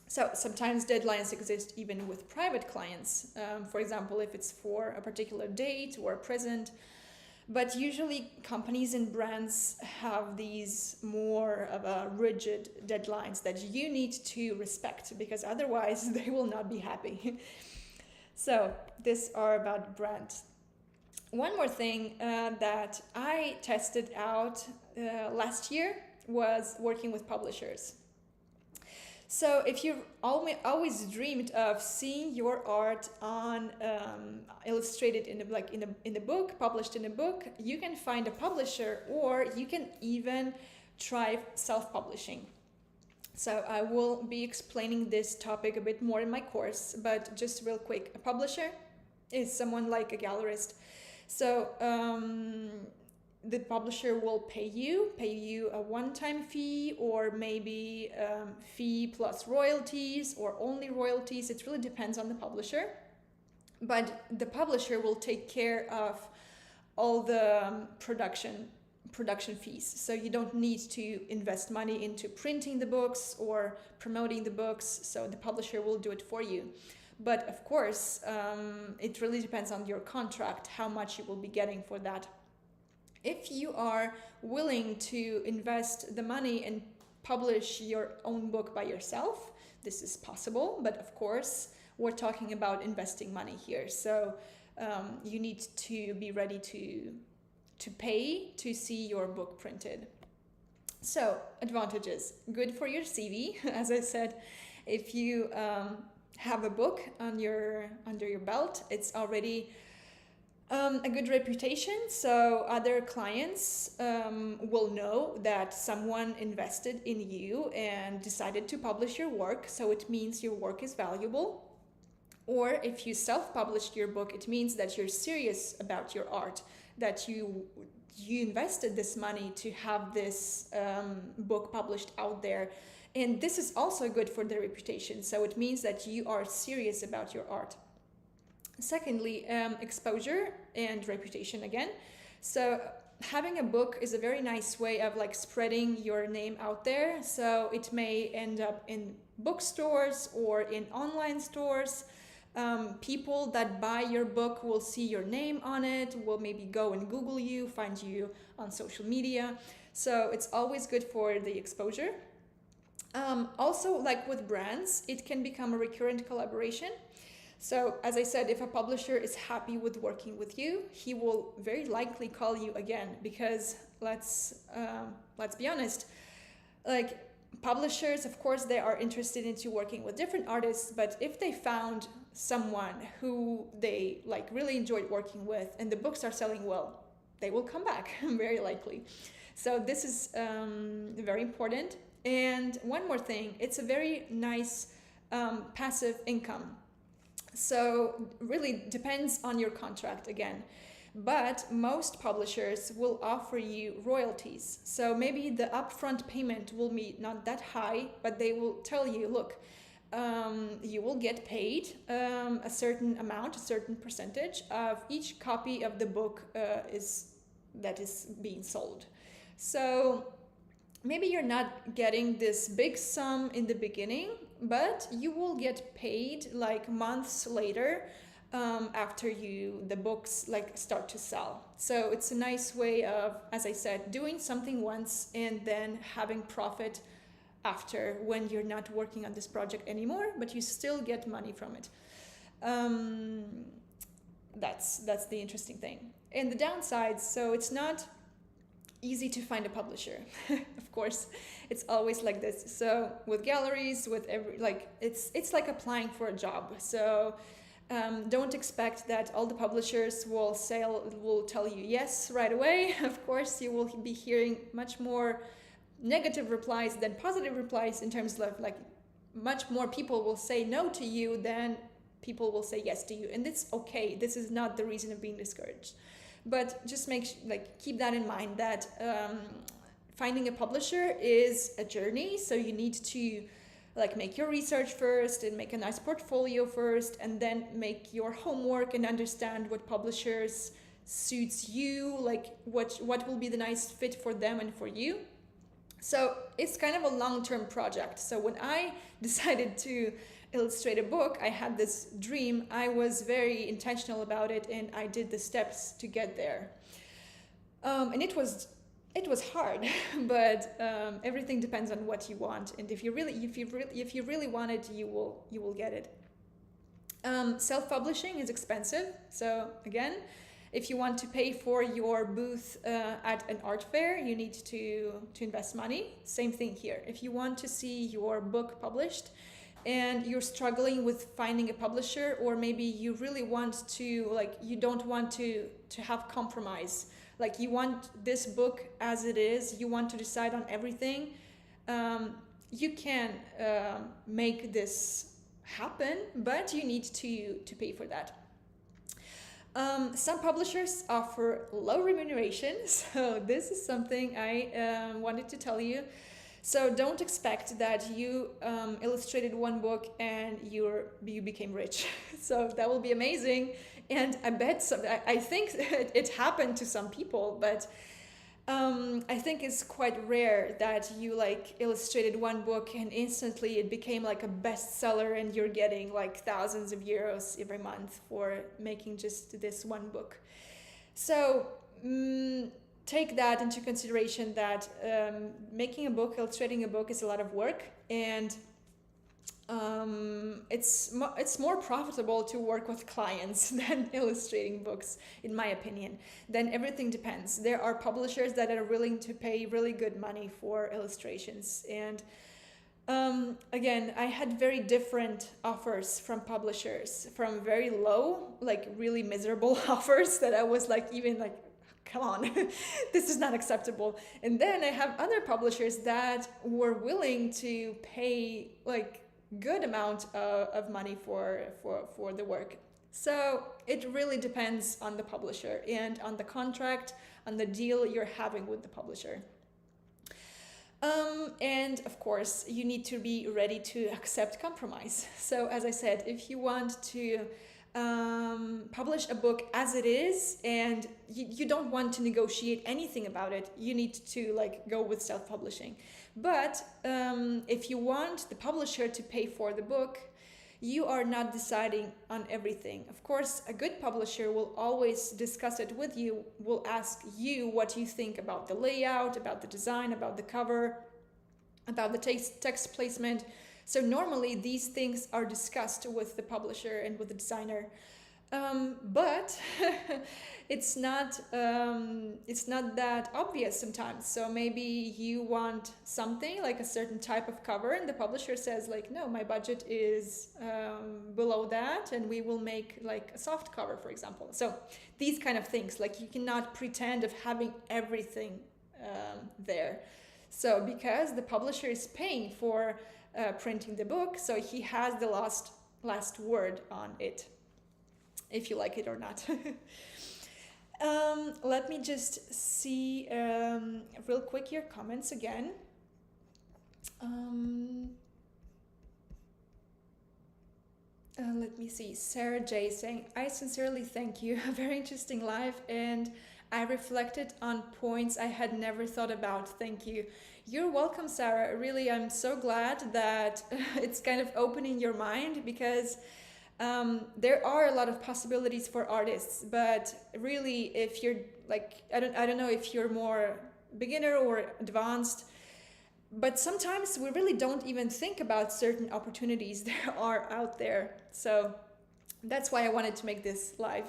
So sometimes deadlines exist even with private clients. For example, if it's for a particular date or a present. But usually companies and brands have these more of a rigid deadlines that you need to respect, because otherwise they will not be happy. So these are about brands. One more thing that I tested out last year was working with publishers. So if you've always dreamed of seeing your art on illustrated in a book, published in a book, you can find a publisher, or you can even try self-publishing. So I will be explaining this topic a bit more in my course, but just real quick, a publisher is someone like a gallerist. So the publisher will pay you a one-time fee, or maybe fee plus royalties, or only royalties. It really depends on the publisher. But the publisher will take care of all the production fees. So you don't need to invest money into printing the books or promoting the books. So the publisher will do it for you. But of course, it really depends on your contract, how much you will be getting for that. If you are willing to invest the money and publish your own book by yourself, this is possible. But of course, we're talking about investing money here. So you need to be ready to pay to see your book printed. So advantages: good for your CV. As I said, if you have a book under your belt, it's already a good reputation. So other clients will know that someone invested in you and decided to publish your work. So it means your work is valuable. Or if you self-published your book, it means that you're serious about your art, that you invested this money to have this book published out there. And this is also good for the reputation. So it means that you are serious about your art. Secondly, exposure and reputation again. So having a book is a very nice way of like spreading your name out there. So it may end up in bookstores or in online stores. People that buy your book will see your name on it, will maybe go and Google you, find you on social media. So it's always good for the exposure. Also, like with brands, it can become a recurrent collaboration. So as I said, if a publisher is happy with working with you, he will very likely call you again, because let's be honest, like publishers, of course, they are interested into working with different artists, but if they found someone who they like really enjoyed working with and the books are selling well, they will come back very likely. So this is very important. And one more thing, it's a very nice passive income. So really depends on your contract again. But most publishers will offer you royalties. So maybe the upfront payment will be not that high, but they will tell you, look, you will get paid a certain amount, a certain percentage of each copy of the book that is being sold. So maybe you're not getting this big sum in the beginning, but you will get paid like months later after the books like start to sell. So it's a nice way of, as I said, doing something once and then having profit after, when you're not working on this project anymore, but you still get money from it. That's the interesting thing. And the downsides, so it's not easy to find a publisher. Of course, it's always like this. So with galleries, with it's like applying for a job. So don't expect that all the publishers will tell you yes right away. Of course, you will be hearing much more negative replies than positive replies, in terms of like much more people will say no to you than people will say yes to you. And it's okay. This is not the reason of being discouraged. But just keep that in mind, that finding a publisher is a journey. So you need to make your research first and make a nice portfolio first, and then make your homework and understand what publishers suits you, like what will be the nice fit for them and for you. So it's kind of a long-term project. So when I decided to illustrate a book, I had this dream. I was very intentional about it, and I did the steps to get there. And it was hard, but everything depends on what you want. And if you really want it, you will get it. Self-publishing is expensive. So again, if you want to pay for your booth at an art fair, you need to invest money. Same thing here. If you want to see your book published and you're struggling with finding a publisher, or maybe you really want to, like, you don't want to have compromise, like you want this book as it is, you want to decide on everything, you can make this happen, but you need to pay for that. Some publishers offer low remuneration, so this is something I wanted to tell you. So don't expect that you illustrated one book and you became rich. So that will be amazing, and I bet I think it happened to some people, but I think it's quite rare that you like illustrated one book and instantly it became like a bestseller and you're getting like thousands of euros every month for making just this one book. So take that into consideration, that making a book, illustrating a book is a lot of work, and it's more profitable to work with clients than illustrating books, in my opinion. Then everything depends. There are publishers that are willing to pay really good money for illustrations, and again, I had very different offers from publishers, from very low, like really miserable offers that I was like, even like, come on, this is not acceptable. And then I have other publishers that were willing to pay like good amount of money for the work. So it really depends on the publisher and on the contract, on the deal you're having with the publisher. And of course, you need to be ready to accept compromise. So as I said, if you want to publish a book as it is and you don't want to negotiate anything about it, you need to like go with self-publishing. But if you want the publisher to pay for the book, you are not deciding on everything. Of course, a good publisher will always discuss it with you, will ask you what you think about the layout, about the design, about the cover, about the text placement. So normally these things are discussed with the publisher and with the designer. But it's not that obvious sometimes. So maybe you want something like a certain type of cover and the publisher says like, no, my budget is below that and we will make like a soft cover, for example. So these kind of things, like you cannot pretend of having everything there. So because the publisher is paying for printing the book, so he has the last word on it, if you like it or not. Let me just see real quick your comments again. Let me see. Sarah J saying, I sincerely thank you. A very interesting live, and I reflected on points I had never thought about. Thank you. You're welcome, Sarah. Really, I'm so glad that it's kind of opening your mind, because there are a lot of possibilities for artists, but really if you're like, I don't know if you're more beginner or advanced, but sometimes we really don't even think about certain opportunities that are out there. So that's why I wanted to make this live.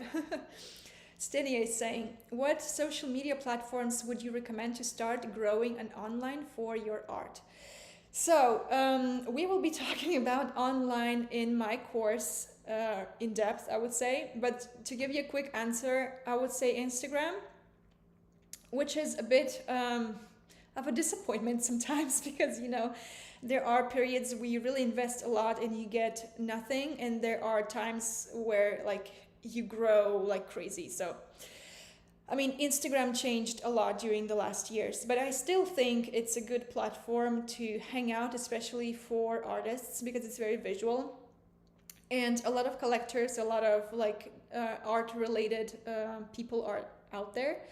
Stenia is saying, what social media platforms would you recommend to start growing an online for your art? So we will be talking about online in my course in depth, I would say. But to give you a quick answer, I would say Instagram, which is a bit of a disappointment sometimes, because, you know, there are periods where you really invest a lot and you get nothing. And there are times where like you grow like crazy. So I mean, Instagram changed a lot during the last years, but I still think it's a good platform to hang out, especially for artists, because it's very visual. And a lot of collectors, a lot of like art related people are out there.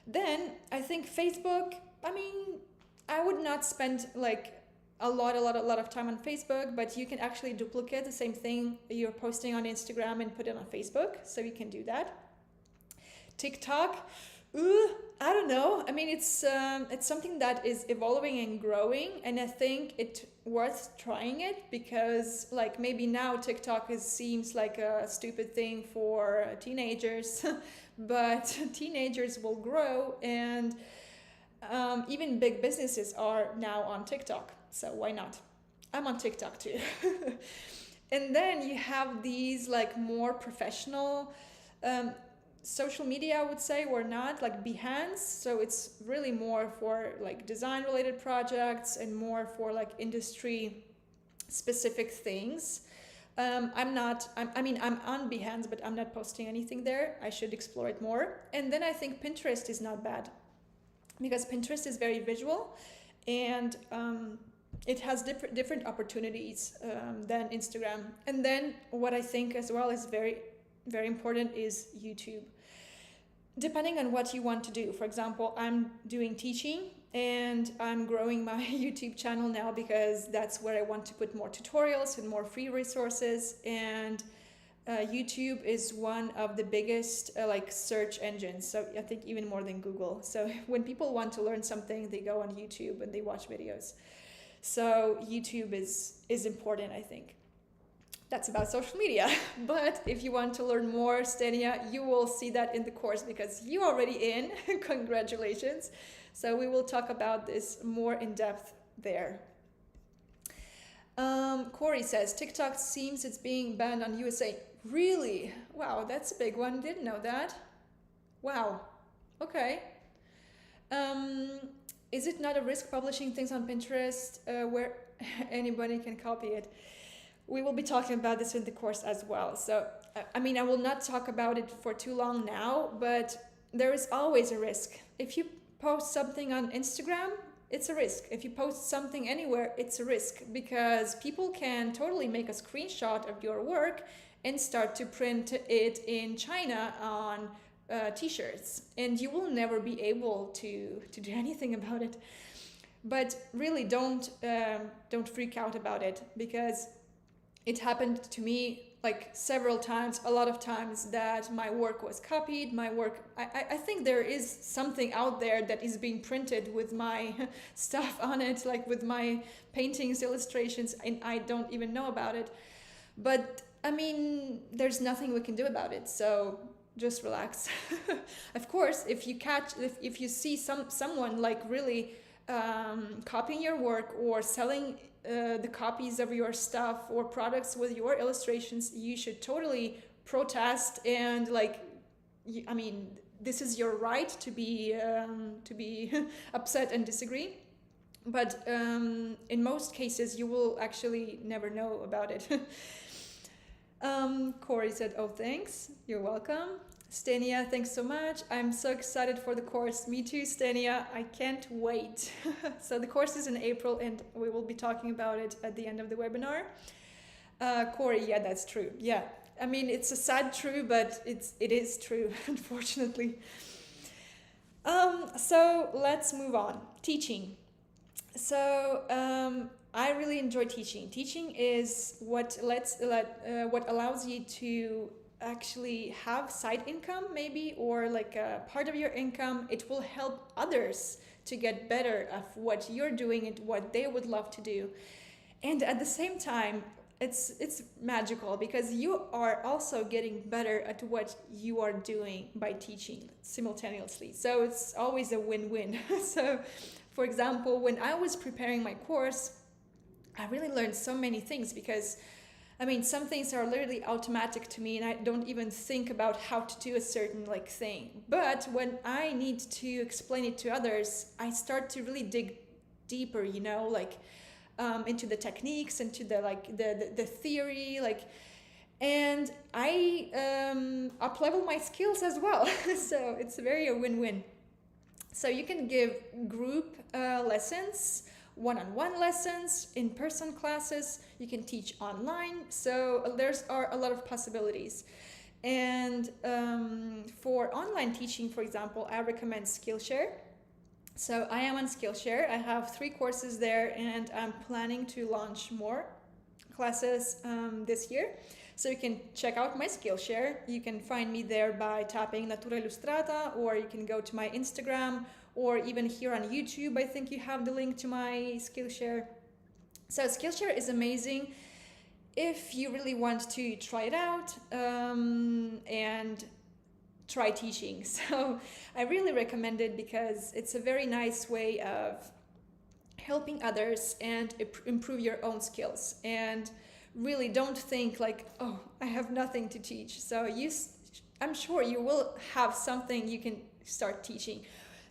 Then I think Facebook, I mean, I would not spend like a lot of time on Facebook, but you can actually duplicate the same thing you're posting on Instagram and put it on Facebook. So you can do that. TikTok, I don't know. I mean, it's something that is evolving and growing, and I think it worth trying it because, like, maybe now TikTok seems like a stupid thing for teenagers, but teenagers will grow, and even big businesses are now on TikTok. So why not? I'm on TikTok too. And then you have these like more professional um, social media, I would say, or not, like Behance. So it's really more for like design related projects and more for like industry specific things. I'm not, I mean, I'm on Behance, but I'm not posting anything there. I should explore it more. And then I think Pinterest is not bad because Pinterest is very visual, and it has different opportunities than Instagram. And then what I think as well is very important is YouTube. Depending on what you want to do. For example, I'm doing teaching and I'm growing my YouTube channel now because that's where I want to put more tutorials and more free resources. And YouTube is one of the biggest like search engines. So I think even more than Google. So when people want to learn something, they go on YouTube and they watch videos. So YouTube is important, I think. That's about social media. But if you want to learn more, Stenia, you will see that in the course because you're already in. Congratulations. So we will talk about this more in depth there. Corey says, TikTok seems it's being banned on USA. Really? Wow, that's a big one. Didn't know that. Wow. Okay. Is it not a risk publishing things on Pinterest where anybody can copy it? We will be talking about this in the course as well. So, I mean, I will not talk about it for too long now, but there is always a risk. If you post something on Instagram, it's a risk. If you post something anywhere, it's a risk because people can totally make a screenshot of your work and start to print it in China on t-shirts, and you will never be able to do anything about it. But really, don't freak out about it because it happened to me like several times, a lot of times, that my work was copied. My work, I think there is something out there that is being printed with my stuff on it, like with my paintings, illustrations, and I don't even know about it. But I mean, there's nothing we can do about it. So just relax. Of course, if you see someone like really copying your work or selling the copies of your stuff or products with your illustrations, you should totally protest and like, I mean, this is your right to be upset and disagree. But in most cases, you will actually never know about it. Corey said, "Oh, thanks. You're welcome." Stenia, thanks so much. I'm so excited for the course. Me too, Stenia. I can't wait. So the course is in April and we will be talking about it at the end of the webinar. Corey, yeah, that's true. Yeah. I mean, it's a sad true, but it is true, unfortunately. So let's move on. Teaching. So I really enjoy teaching. Teaching is what allows you to actually have side income, maybe, or like a part of your income. It will help others to get better at what you're doing and what they would love to do. And at the same time, it's magical because you are also getting better at what you are doing by teaching simultaneously. So it's always a win-win. So for example, when I was preparing my course, I really learned so many things because I mean, some things are literally automatic to me and I don't even think about how to do a certain like thing. But when I need to explain it to others, I start to really dig deeper, you know, like into the techniques, into the like the theory, like, and I up level my skills as well. So it's very a win-win. So you can give group lessons, one-on-one lessons, in-person classes, you can teach online, so there's are a lot of possibilities. And for online teaching, for example, I recommend Skillshare. So I am on Skillshare, I have 3 courses there and I'm planning to launch more classes this year. So you can check out my Skillshare. You can find me there by tapping Natura Illustrata, or you can go to my Instagram, or even here on YouTube. I think you have the link to my Skillshare. So Skillshare is amazing if you really want to try it out and try teaching. So I really recommend it because it's a very nice way of helping others and improve your own skills. And really don't think like, oh, I have nothing to teach. So I'm sure you will have something you can start teaching.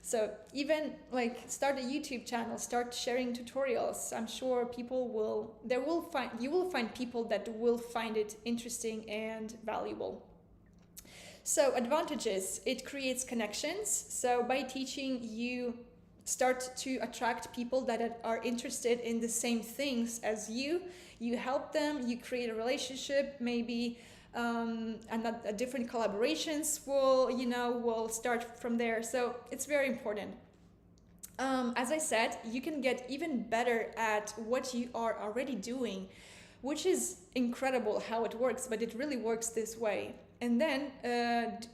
So even like start a YouTube channel, start sharing tutorials. I'm sure you will find people that will find it interesting and valuable. So advantages, it creates connections. So by teaching, you start to attract people that are interested in the same things as you. You help them, you create a relationship, maybe and different collaborations will start from there. So it's very important. As I said, you can get even better at what you are already doing, which is incredible how it works, but it really works this way. And then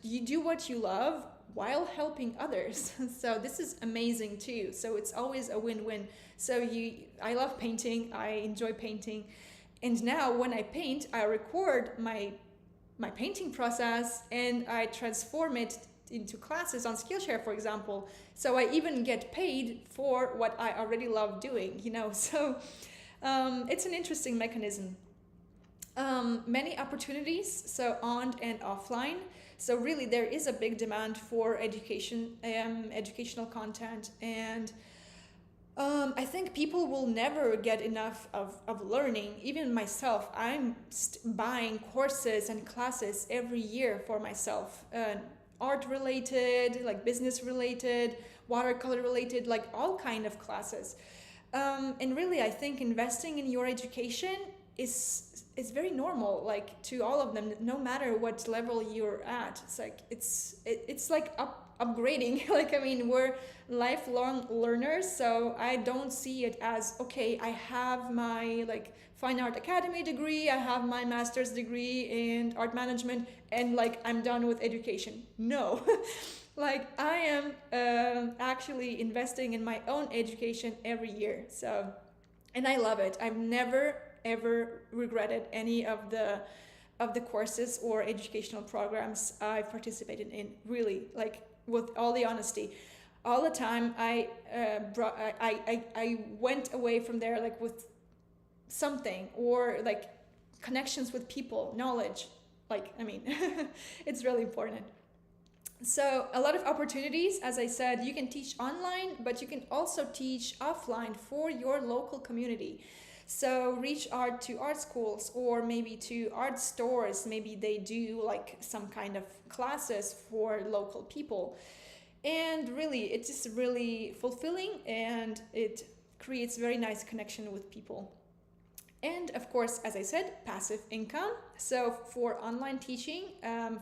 you do what you love while helping others. So this is amazing too. So it's always a win-win. So I love painting, I enjoy painting. And now when I paint, I record my painting process and I transform it into classes on Skillshare, for example. So I even get paid for what I already love doing, So it's an interesting mechanism. Many opportunities, so on and offline. So really there is a big demand for educational content, and I think people will never get enough of learning. Even myself, I'm buying courses and classes every year for myself, art related, like business related, watercolor related, like all kind of classes. And really I think investing in your education is very normal, like to all of them, no matter what level you're at. It's like upgrading. Like, I mean, we're lifelong learners, so I don't see it as, okay, I have my like fine art academy degree, I have my master's degree in art management, and like I'm done with education. No. Like I am actually investing in my own education every year. So, and I love it. I've never ever regretted any of the courses or educational programs I've participated in, really, like with all the honesty. All the time I went away from there like with something, or like connections with people, knowledge, like, I mean, it's really important. So a lot of opportunities, as I said, you can teach online, but you can also teach offline for your local community. So reach out to art schools or maybe to art stores. Maybe they do like some kind of classes for local people. And really, it's just really fulfilling, and it creates very nice connection with people. And of course, as I said, passive income. So for online teaching,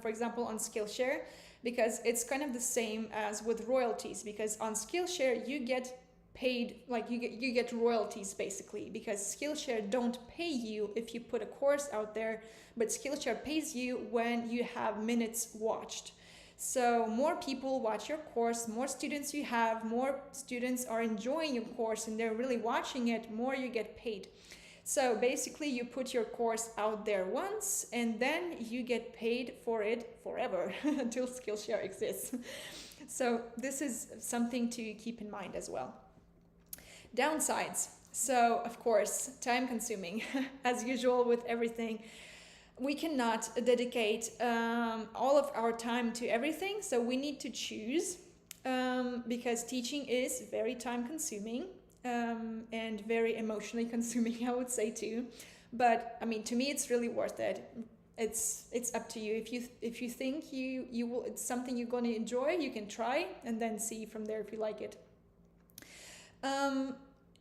for example, on Skillshare, because it's kind of the same as with royalties, because on Skillshare you get paid, like you get royalties basically, because Skillshare don't pay you if you put a course out there, but Skillshare pays you when you have minutes watched. So more people watch your course, more students you have, more students are enjoying your course and they're really watching it, more you get paid. So basically you put your course out there once and then you get paid for it forever until Skillshare exists. So this is something to keep in mind as well. Downsides. So of course, time consuming, as usual with everything. We cannot dedicate all of our time to everything, so we need to choose, because teaching is very time consuming and very emotionally consuming, I would say too. But I mean, to me, it's really worth it. It's up to you. If you think you will, it's something you're going to enjoy, you can try and then see from there if you like it.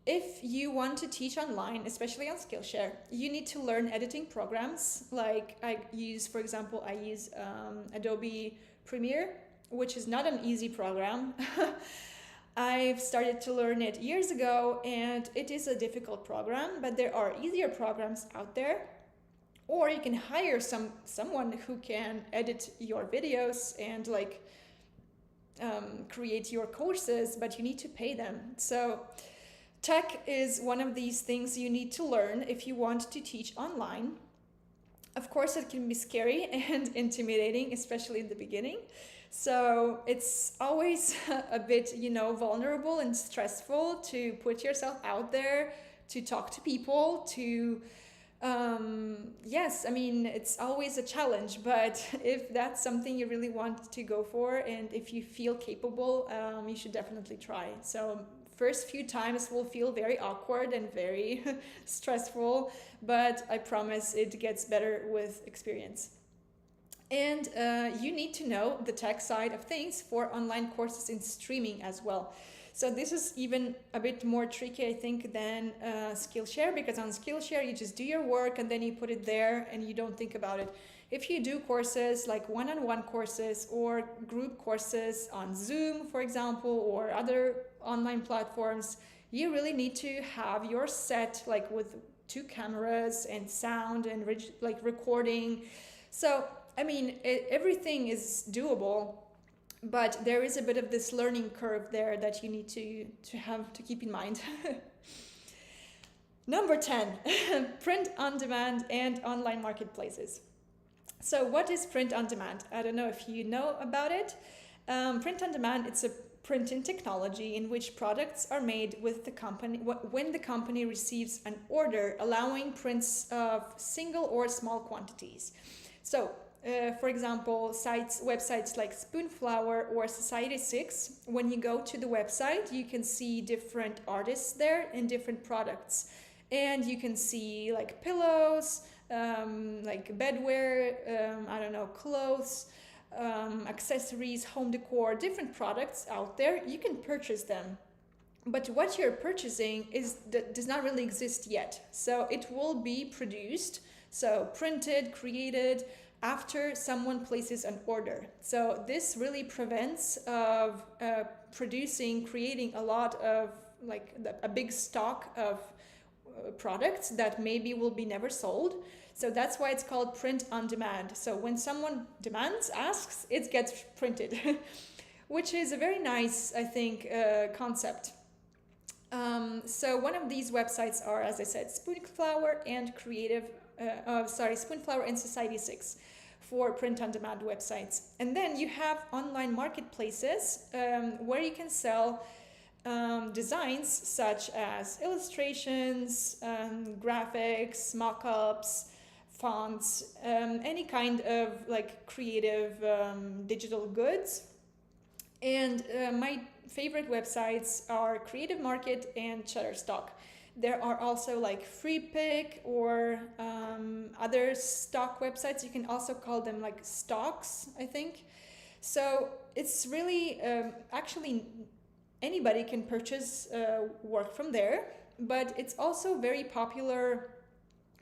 If you want to teach online, especially on Skillshare, you need to learn editing programs. Like for example, I use Adobe Premiere, which is not an easy program. I've started to learn it years ago and it is a difficult program, but there are easier programs out there. or you can hire someone who can edit your videos and like create your courses, but you need to pay them. So tech is one of these things you need to learn if you want to teach online. Of course, it can be scary and intimidating, especially in the beginning. So it's always a bit, vulnerable and stressful to put yourself out there, to talk to people, to yes, I mean, it's always a challenge, but if that's something you really want to go for and if you feel capable, you should definitely try. So first few times will feel very awkward and very stressful, but I promise it gets better with experience. And you need to know the tech side of things for online courses in streaming as well. So this is even a bit more tricky, I think, than Skillshare, because on Skillshare you just do your work and then you put it there and you don't think about it. If you do courses like one-on-one courses or group courses on Zoom, for example, or other online platforms, you really need to have your set like with 2 cameras and sound and like recording. So, I mean, everything is doable, but there is a bit of this learning curve there that you need to have to keep in mind. Number 10, print on demand and online marketplaces. So what is print on demand? I don't know if you know about it. Print on demand, it's a printing technology in which products are made with the company when the company receives an order allowing prints of single or small quantities. So for example, websites like Spoonflower or Society6, when you go to the website, you can see different artists there and different products. And you can see like pillows, like bedwear, I don't know, clothes, accessories, home decor, different products out there. You can purchase them. But what you're purchasing does not really exist yet. So it will be produced, so printed, created, after someone places an order. So this really prevents of creating a lot of like a big stock of products that maybe will be never sold. So that's why it's called print on demand. So when someone asks, it gets printed, which is a very nice, I think, concept. So one of these websites are, as I said, Spoonflower and Spoonflower and Society6 for print-on-demand websites. And then you have online marketplaces where you can sell designs such as illustrations, graphics, mock-ups, fonts, any kind of like creative digital goods. And my favorite websites are Creative Market and Shutterstock. There are also like Freepik or other stock websites. You can also call them like stocks, I think. So it's really actually anybody can purchase work from there, but it's also very popular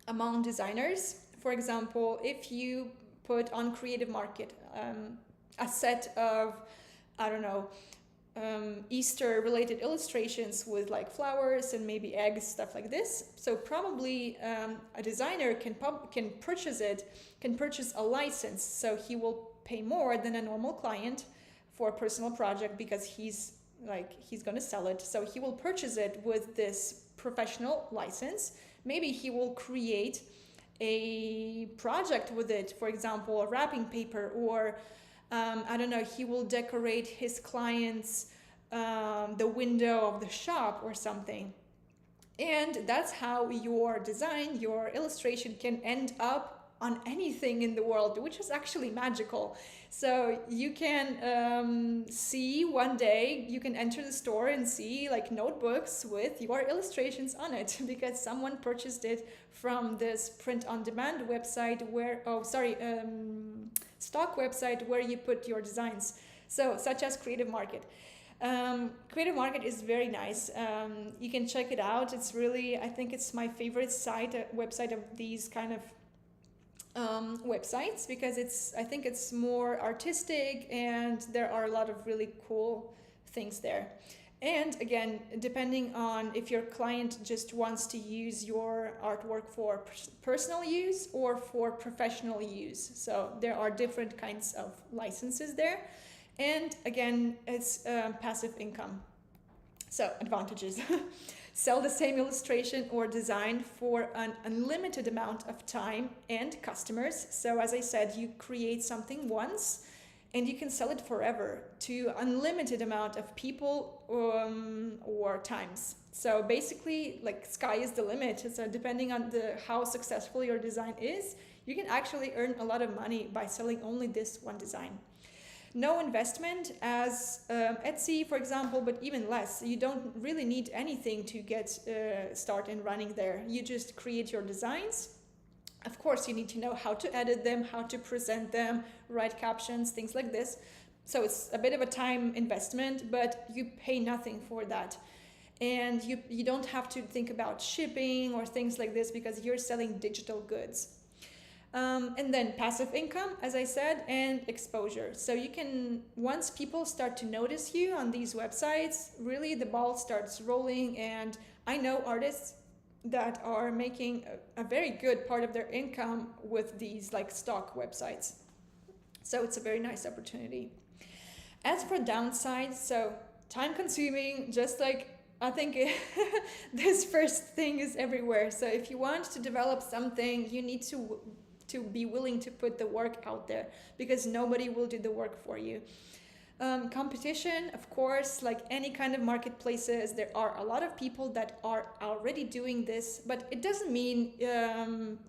among designers. For example, if you put on Creative Market a set of, I don't know, Easter related illustrations with like flowers and maybe eggs, stuff like this. So probably a designer can purchase a license. So he will pay more than a normal client for a personal project because he's going to sell it. So he will purchase it with this professional license. Maybe he will create a project with it, for example, a wrapping paper, or I don't know, he will decorate his clients' the window of the shop or something. And that's how your design, your illustration can end up on anything in the world, which is actually magical. So you can see one day, you can enter the store and see like notebooks with your illustrations on it because someone purchased it from this print-on-demand website stock website where you put your designs. So such as Creative Market. Creative Market is very nice. You can check it out. It's really, I think it's my favorite website of these kind of websites because I think it's more artistic and there are a lot of really cool things there. And again, depending on if your client just wants to use your artwork for personal use or for professional use. So there are different kinds of licenses there. And again, it's passive income. So advantages. Sell the same illustration or design for an unlimited amount of time and customers. So as I said, you create something once and you can sell it forever to unlimited amount of people or times. So basically, like, sky is the limit. So depending on how successful your design is, you can actually earn a lot of money by selling only this one design. No investment as Etsy, for example, but even less. You don't really need anything to get started and running there. You just create your designs. Of course, you need to know how to edit them, how to present them, write captions, things like this. So it's a bit of a time investment, but you pay nothing for that. And you don't have to think about shipping or things like this because you're selling digital goods. And then passive income, as I said, and exposure. So you can, once people start to notice you on these websites, really the ball starts rolling. And I know artists that are making a very good part of their income with these like stock websites. So it's a very nice opportunity. As for downsides, so time consuming, just like I think this first thing is everywhere. So if you want to develop something, you need to be willing to put the work out there because nobody will do the work for you. Competition, of course, like any kind of marketplaces, there are a lot of people that are already doing this, but it doesn't mean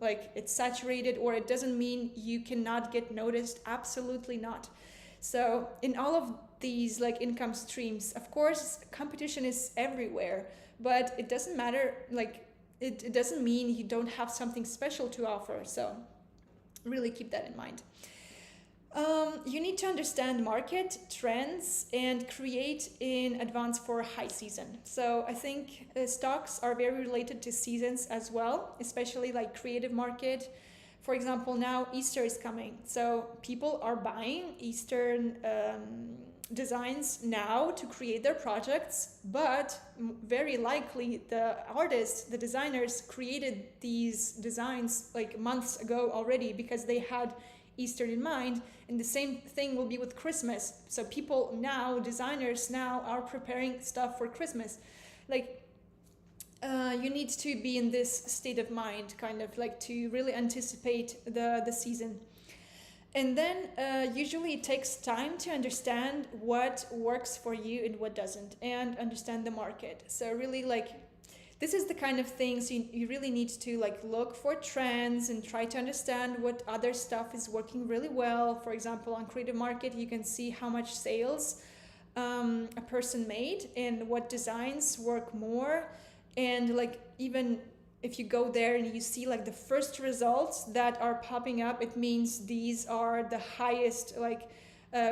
like it's saturated, or it doesn't mean you cannot get noticed. Absolutely not. So in all of these like income streams, of course, competition is everywhere, but it doesn't matter. Like it doesn't mean you don't have something special to offer. So really keep that in mind. You need to understand market trends and create in advance for high season. So I think stocks are very related to seasons as well, especially like creative market. For example, now Easter is coming. So people are buying Eastern designs now to create their projects, but very likely the artists, the designers created these designs like months ago already because they had Easter in mind. And the same thing will be with Christmas. So people now, designers now, are preparing stuff for Christmas. Like you need to be in this state of mind, kind of like to really anticipate the season. And then usually it takes time to understand what works for you and what doesn't, and understand the market. So really, like, this is the kind of things you really need to like look for trends and try to understand what other stuff is working really well. For example, on Creative Market, you can see how much sales a person made and what designs work more. And like, even if you go there and you see like the first results that are popping up, it means these are the highest like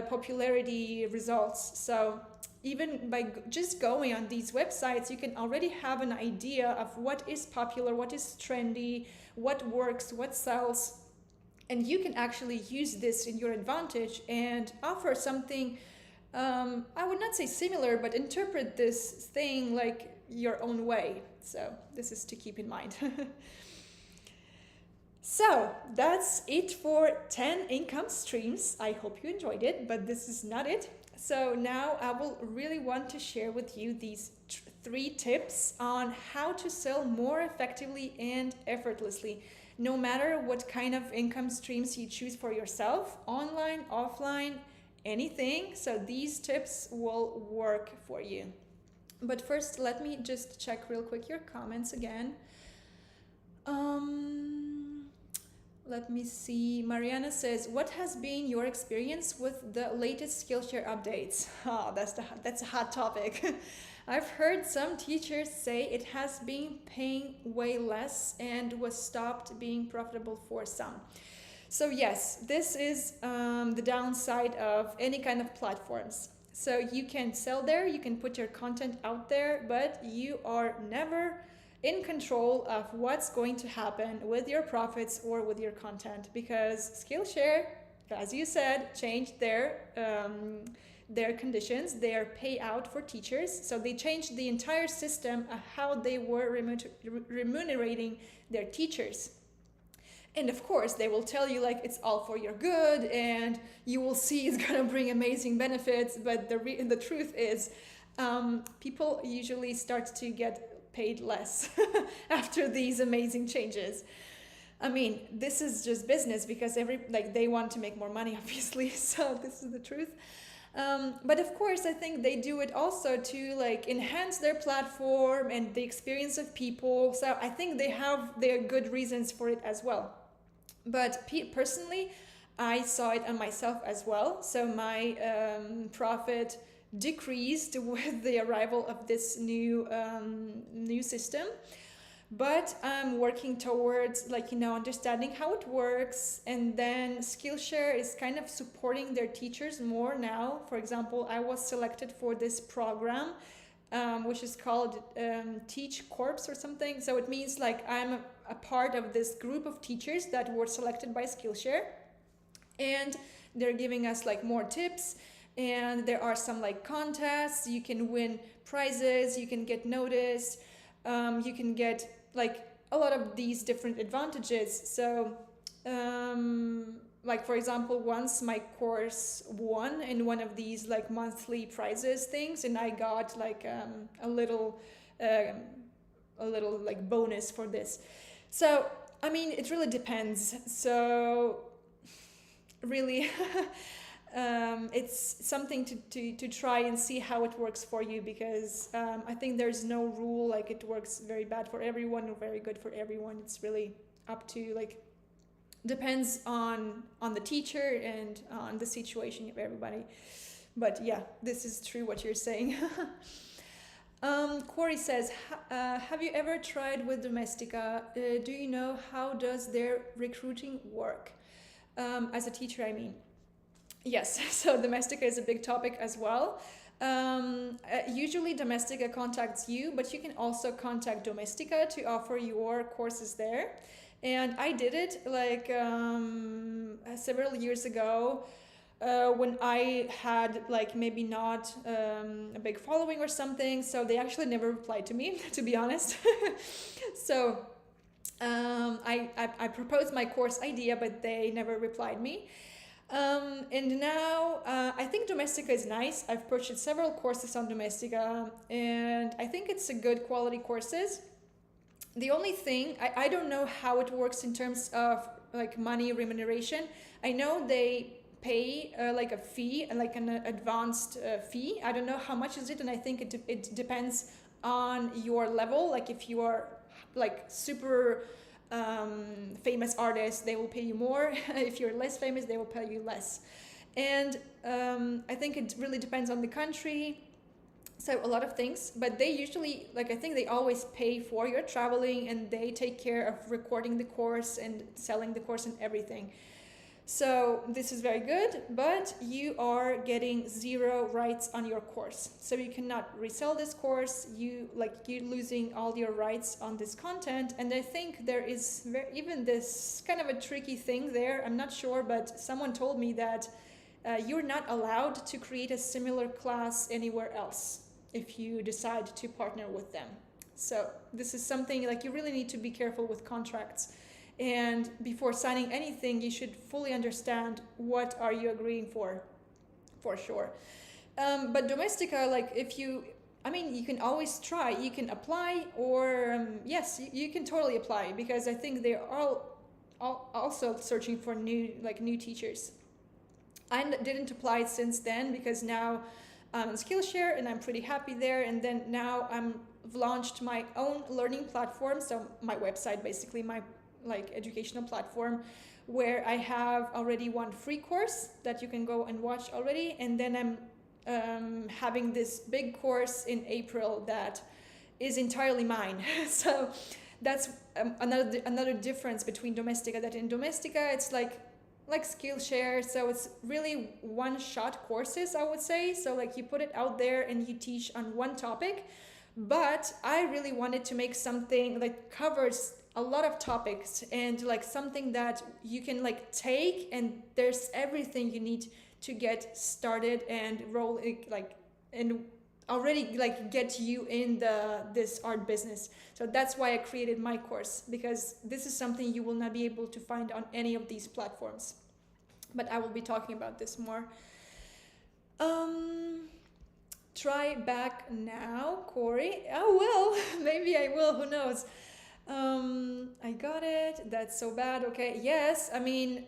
popularity results. So even by just going on these websites, you can already have an idea of what is popular, what is trendy, what works, what sells. And you can actually use this in your advantage and offer something, I would not say similar, but interpret this thing like your own way. So this is to keep in mind. So that's it for 10 income streams. I hope you enjoyed it, but this is not it. So now I will really want to share with you these 3 tips on how to sell more effectively and effortlessly, no matter what kind of income streams you choose for yourself, online, offline, anything. So these tips will work for you. But first, let me just check real quick your comments again. Let me see. Mariana says, what has been your experience with the latest Skillshare updates? Oh, that's a hot topic. I've heard some teachers say it has been paying way less and was stopped being profitable for some. So yes, this is the downside of any kind of platforms. So you can sell there, you can put your content out there, but you are never in control of what's going to happen with your profits or with your content, because Skillshare, as you said, changed their their conditions, their payout for teachers. So they changed the entire system of how they were remunerating their teachers. And of course, they will tell you like it's all for your good and you will see it's gonna bring amazing benefits. But the truth is, people usually start to get paid less after these amazing changes. I mean, this is just business because they want to make more money, obviously. So this is the truth. But of course, I think they do it also to like enhance their platform and the experience of people. So I think they have their good reasons for it as well. But personally, I saw it on myself as well. So my profit decreased with the arrival of this new system. But I'm working towards understanding how it works, and then Skillshare is kind of supporting their teachers more now. For example, I was selected for this program, which is called Teach Corps or something. So it means like I'm a part of this group of teachers that were selected by Skillshare, and they're giving us like more tips. And there are some like contests. You can win prizes. You can get noticed. You can get like a lot of these different advantages. So like for example, once my course won in one of these like monthly prizes things, and I got like a little like bonus for this. So I mean, it really depends. So really it's something to try and see how it works for you, because I think there's no rule like it works very bad for everyone or very good for everyone. It's really up to like depends on the teacher and on the situation of everybody. But yeah, this is true what you're saying. Corey says, have you ever tried with Domestika? Do you know how does their recruiting work? As a teacher, I mean. Yes, so Domestika is a big topic as well. Usually Domestika contacts you, but you can also contact Domestika to offer your courses there. And I did it like several years ago when I had like maybe not a big following or something. So they actually never replied to me, to be honest. So I proposed my course idea, but they never replied me. And now I think Domestika is nice. I've purchased several courses on Domestika, and I think it's a good quality courses. The only thing, I don't know how it works in terms of like money remuneration. I know they pay like a fee, like an advanced fee. I don't know how much is it, and I think it depends on your level. Like if you are like super famous artist, they will pay you more. If you're less famous, they will pay you less. And I think it really depends on the country. So a lot of things, but they usually, like I think they always pay for your traveling, and they take care of recording the course and selling the course and everything. So this is very good, but you are getting 0 rights on your course. So you cannot resell this course. You're losing all your rights on this content. And I think there is even this kind of a tricky thing there. I'm not sure, but someone told me that you're not allowed to create a similar class anywhere else if you decide to partner with them. So this is something like you really need to be careful with contracts. And before signing anything, you should fully understand what are you agreeing for sure. But Domestika, like you can always try. You can apply, or yes, you can totally apply, because I think they're all also searching for new teachers. I didn't apply since then, because now I'm on Skillshare and I'm pretty happy there. And then now I've launched my own learning platform, so my website, basically my educational platform, where I have already one free course that you can go and watch already, and then I'm having this big course in April that is entirely mine. So that's another difference between Domestika. That in Domestika it's like Skillshare, so it's really one-shot courses, I would say. So like you put it out there and you teach on one topic. But I really wanted to make something that covers a lot of topics, and like something that you can like take, and there's everything you need to get started and roll like and already like get you in this art business. So that's why I created my course, because this is something you will not be able to find on any of these platforms. But I will be talking about this more. Try back now, Corey. Oh well, maybe I will, who knows. I got it. That's so bad. Okay, yes, I mean,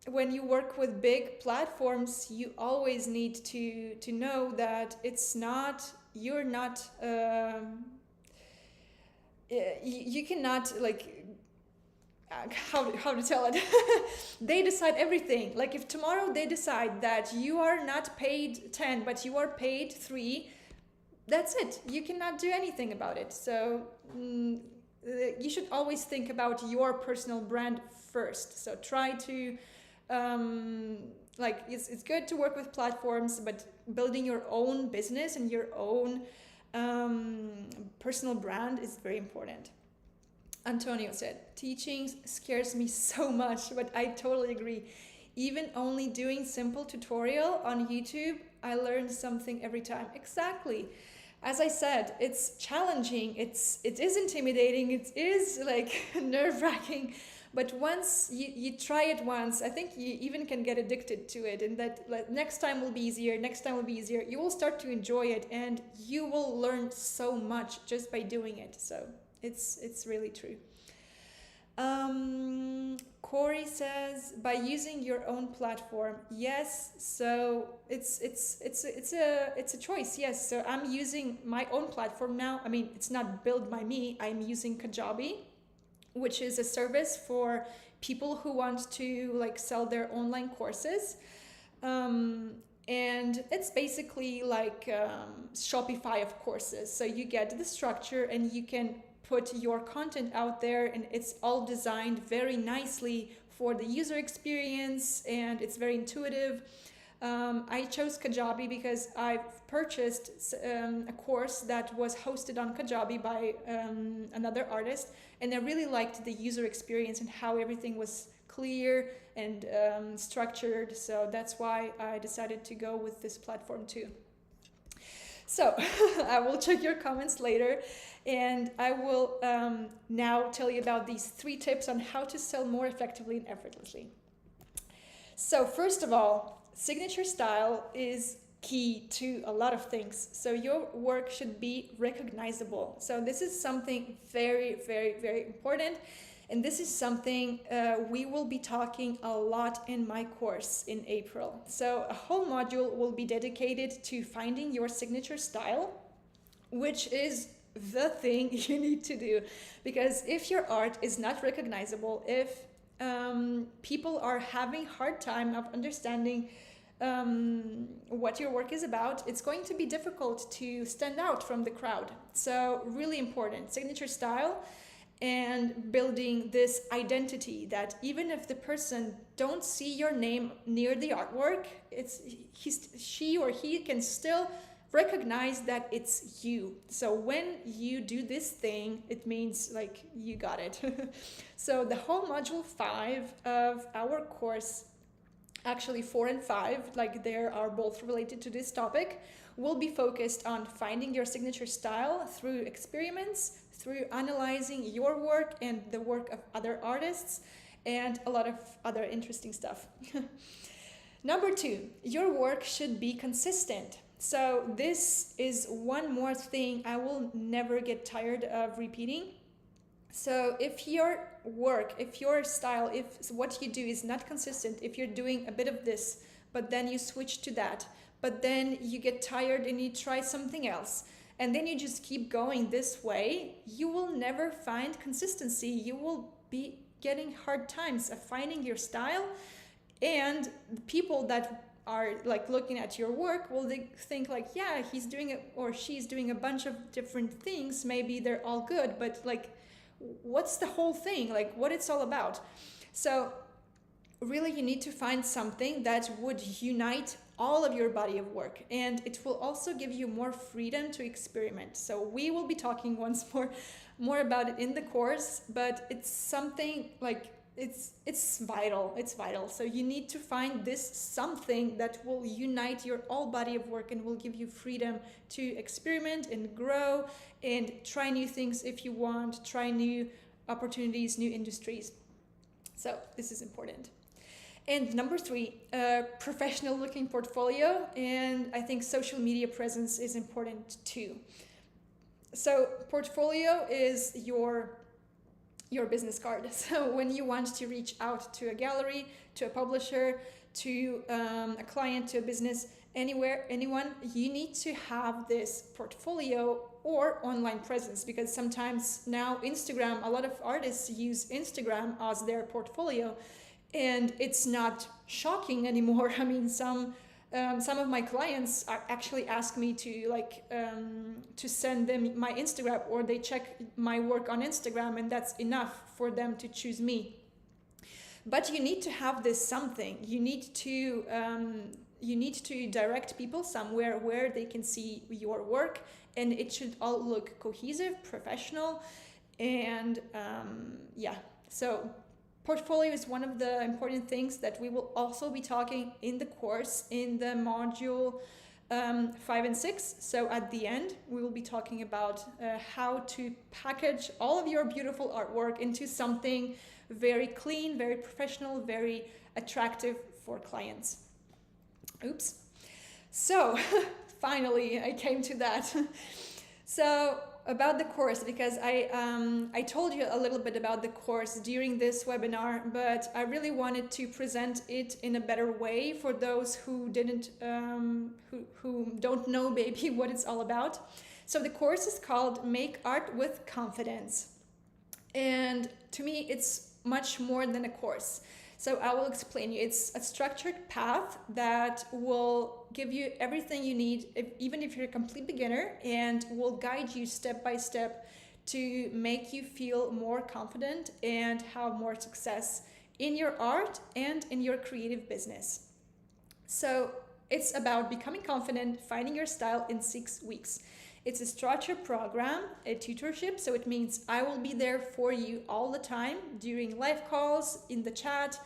when you work with big platforms, you always need to know that it's not, you're not you cannot like how to tell it. They decide everything. Like if tomorrow they decide that you are not paid 10 but you are paid 3, that's it, you cannot do anything about it. So you should always think about your personal brand first. So try to like it's good to work with platforms, but building your own business and your own personal brand is very important. Antonio said, teaching scares me so much, but I totally agree. Even only doing simple tutorial on YouTube, I learned something every time. Exactly. As I said, it's challenging, it is intimidating, it is like nerve-wracking, but once you try it once, I think you even can get addicted to it, and that like, next time will be easier, you will start to enjoy it, and you will learn so much just by doing it. So it's really true. Corey says, by using your own platform. Yes, so it's a choice. Yes, so I'm using my own platform now. I mean, it's not built by me. I'm using Kajabi, which is a service for people who want to like sell their online courses. And it's basically like Shopify of courses. So you get the structure and you can put your content out there, and it's all designed very nicely for the user experience, and it's very intuitive. I chose Kajabi because I've purchased a course that was hosted on Kajabi by another artist, and I really liked the user experience and how everything was clear and structured. So that's why I decided to go with this platform too. So I will check your comments later, and I will now tell you about these 3 tips on how to sell more effectively and effortlessly. So first of all, signature style is key to a lot of things. So your work should be recognizable. So this is something very, very, very important. And this is something we will be talking a lot in my course in April. So a whole module will be dedicated to finding your signature style, which is the thing you need to do. Because if your art is not recognizable, if people are having hard time of understanding what your work is about, it's going to be difficult to stand out from the crowd. So really important, signature style. And building this identity that even if the person don't see your name near the artwork, she or he can still recognize that it's you. So when you do this thing, it means like you got it. So the whole module 5 of our course, actually 4 and 5, like they are both related to this topic, will be focused on finding your signature style through experiments, through analyzing your work and the work of other artists, and a lot of other interesting stuff. Number 2, your work should be consistent. So this is one more thing I will never get tired of repeating. So if your work, if your style, if what you do is not consistent, if you're doing a bit of this, but then you switch to that, but then you get tired and you try something else, and then you just keep going this way, you will never find consistency. You will be getting hard times of finding your style, and the people that are like looking at your work will think like, yeah, he's doing it or she's doing a bunch of different things. Maybe they're all good, but like, what's the whole thing? Like what it's all about? So really you need to find something that would unite all of your body of work, and it will also give you more freedom to experiment. So we will be talking once more about it in the course, but it's something like it's vital. It's vital. So you need to find this something that will unite your all body of work and will give you freedom to experiment and grow and try new things if you want, try new opportunities, new industries. So this is important. And number 3, professional looking portfolio, and I think social media presence is important too. So portfolio is your business card. So when you want to reach out to a gallery, to a publisher, to a client, to a business, anywhere, anyone, you need to have this portfolio or online presence, because sometimes now Instagram, a lot of artists use Instagram as their portfolio, and it's not shocking anymore. I mean, some of my clients actually ask me to send them my Instagram, or they check my work on Instagram, and that's enough for them to choose me. But you need to have this something. You need to direct people somewhere where they can see your work, and it should all look cohesive, professional, and So portfolio is one of the important things that we will also be talking in the course in the module 5 and 6. So at the end, we will be talking about how to package all of your beautiful artwork into something very clean, very professional, very attractive for clients. Oops. So finally, I came to that. So about the course, because I told you a little bit about the course during this webinar, but I really wanted to present it in a better way for those who didn't, who don't know maybe what it's all about. So the course is called Make Art with Confidence, and to me, it's much more than a course. So I will explain you. It's a structured path that will give you everything you need, even if you're a complete beginner, and will guide you step by step to make you feel more confident and have more success in your art and in your creative business. So it's about becoming confident, finding your style in 6 weeks. It's a structured program, a tutorship, so it means I will be there for you all the time during live calls, in the chat.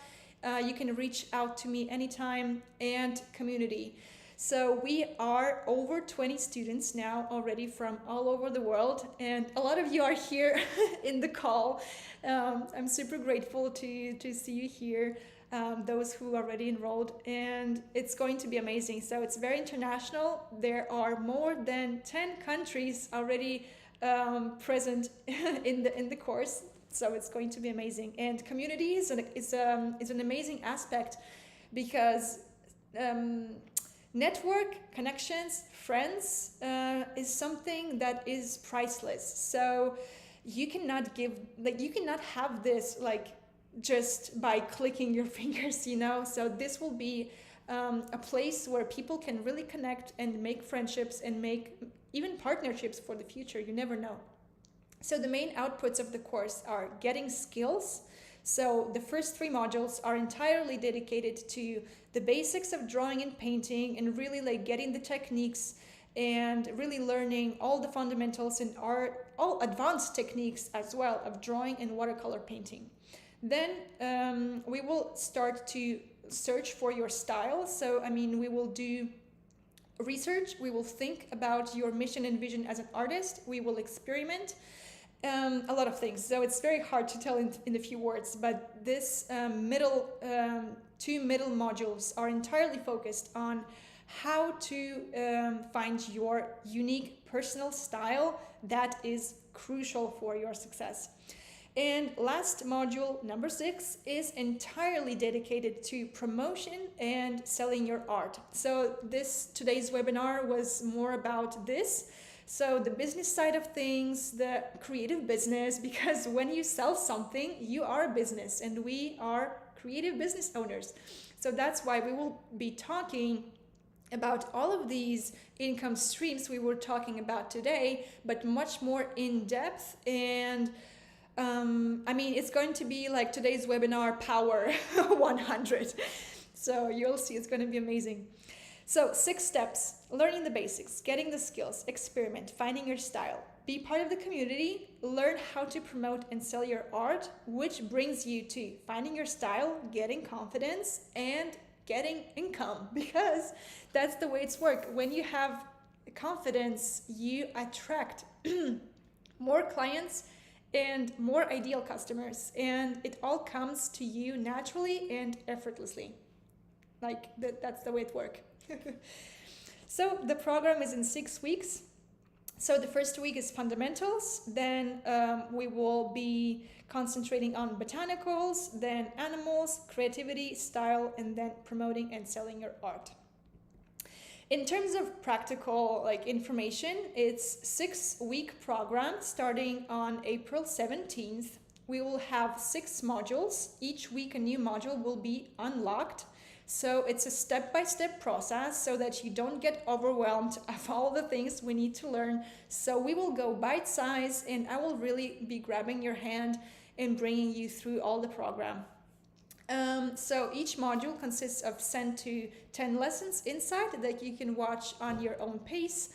You can reach out to me anytime, and community. So we are over 20 students now already from all over the world, and a lot of you are here in the call. I'm super grateful to see you here. Those who are already enrolled, and it's going to be amazing. So it's very international. There are more than 10 countries already present in the course, so it's going to be amazing. And community is an amazing aspect, because network, connections, friends is something that is priceless. So you cannot have this just by clicking your fingers, So this will be a place where people can really connect and make friendships and make even partnerships for the future. You never know. So the main outputs of the course are getting skills. So the first 3 modules are entirely dedicated to the basics of drawing and painting, and really getting the techniques and really learning all the fundamentals in art, all advanced techniques as well of drawing and watercolor painting. Then we will start to search for your style. So, we will do research. We will think about your mission and vision as an artist. We will experiment a lot of things. So it's very hard to tell in a few words, but this 2 middle modules are entirely focused on how to find your unique personal style that is crucial for your success. And last module, number 6, is entirely dedicated to promotion and selling your art. So today's webinar was more about this. So the business side of things, the creative business, because when you sell something, you are a business, and we are creative business owners. So that's why we will be talking about all of these income streams we were talking about today, but much more in depth. And it's going to be like today's webinar power 100. So you'll see, it's going to be amazing. So 6 steps: learning the basics, getting the skills, experiment, finding your style, be part of the community, learn how to promote and sell your art, which brings you to finding your style, getting confidence, and getting income, because that's the way it's worked. When you have confidence, you attract more clients and more ideal customers, and it all comes to you naturally and effortlessly. Like that's the way it works. So the program is in 6 weeks. So the first week is fundamentals, then we will be concentrating on botanicals, then animals, creativity, style, and then promoting and selling your art. In terms of practical information, it's 6-week program starting on April 17th. We will have 6 modules. Each week a new module will be unlocked. So it's a step-by-step process so that you don't get overwhelmed of all the things we need to learn. So we will go bite-size, and I will really be grabbing your hand and bringing you through all the program. So each module consists of 7 to 10 lessons inside that you can watch on your own pace.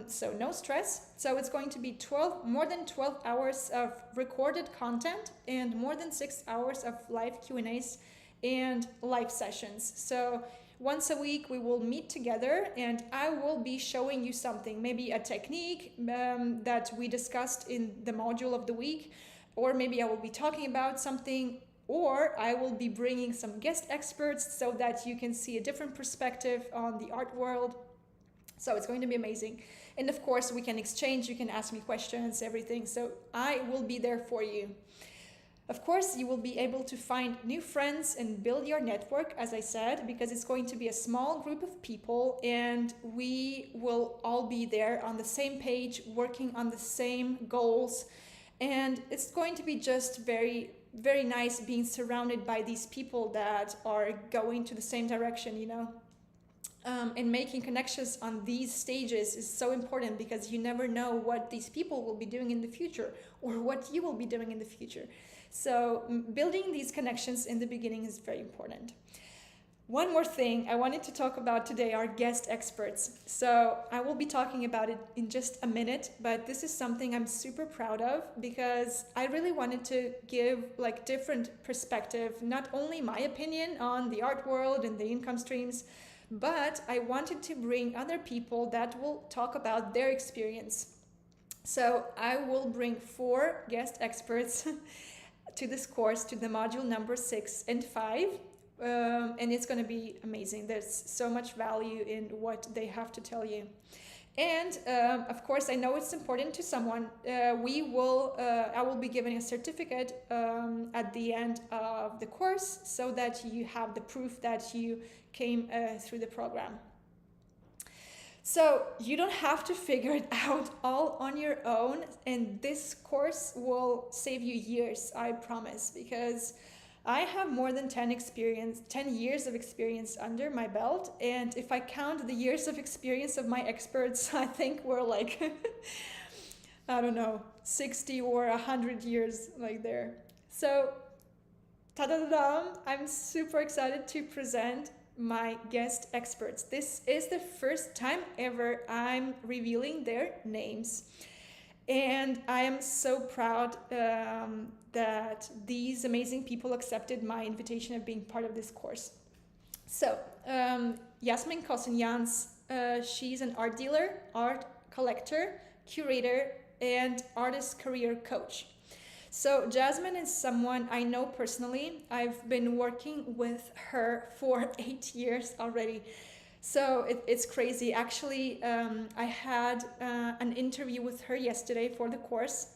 So no stress. So it's going to be more than 12 hours of recorded content and more than 6 hours of live Q&As and live sessions. So once a week we will meet together, and I will be showing you something, maybe a technique that we discussed in the module of the week, or maybe I will be talking about something, or I will be bringing some guest experts so that you can see a different perspective on the art world. So it's going to be amazing. And of course we can exchange, you can ask me questions, everything. So I will be there for you. Of course, you will be able to find new friends and build your network, as I said, because it's going to be a small group of people, and we will all be there on the same page, working on the same goals. And it's going to be just very, very nice being surrounded by these people that are going to the same direction, and making connections on these stages is so important, because you never know what these people will be doing in the future or what you will be doing in the future. So building these connections in the beginning is very important. One more thing I wanted to talk about today are guest experts. So I will be talking about it in just a minute, but this is something I'm super proud of, because I really wanted to give different perspective, not only my opinion on the art world and the income streams, but I wanted to bring other people that will talk about their experience. So I will bring 4 guest experts to this course, to the module number 6 and 5, and it's going to be amazing. There's so much value in what they have to tell you. And of course, I know it's important to someone. I will be giving a certificate at the end of the course, so that you have the proof that you came through the program. So you don't have to figure it out all on your own, and this course will save you years, I promise, because I have more than 10 years of experience under my belt, and if I count the years of experience of my experts, I think we're I don't know, 60 or 100 years there. So, ta-da-da-da, I'm super excited to present my guest experts. This is the first time ever I'm revealing their names, and I am so proud that these amazing people accepted my invitation of being part of this course. So Yasmin Kosenyans, she's an art dealer, art collector, curator, and artist career coach. So Jasmine is someone I know personally. I've been working with her for 8 years already. So it's crazy. Actually, I had an interview with her yesterday for the course.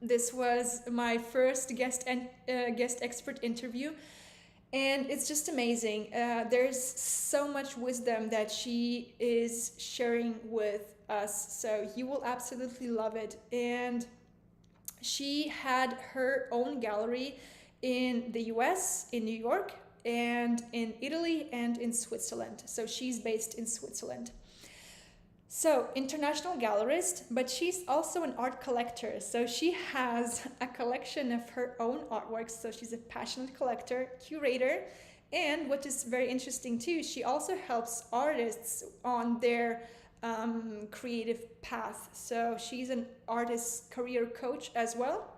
This was my first guest expert interview, and it's just amazing. There's so much wisdom that she is sharing with us, so you will absolutely love it. And she had her own gallery in the US, in New York, and in Italy and in Switzerland. So she's based in Switzerland. So international gallerist, but she's also an art collector. So she has a collection of her own artworks. So she's a passionate collector, curator, and what is very interesting too, she also helps artists on their creative path. So she's an artist career coach as well.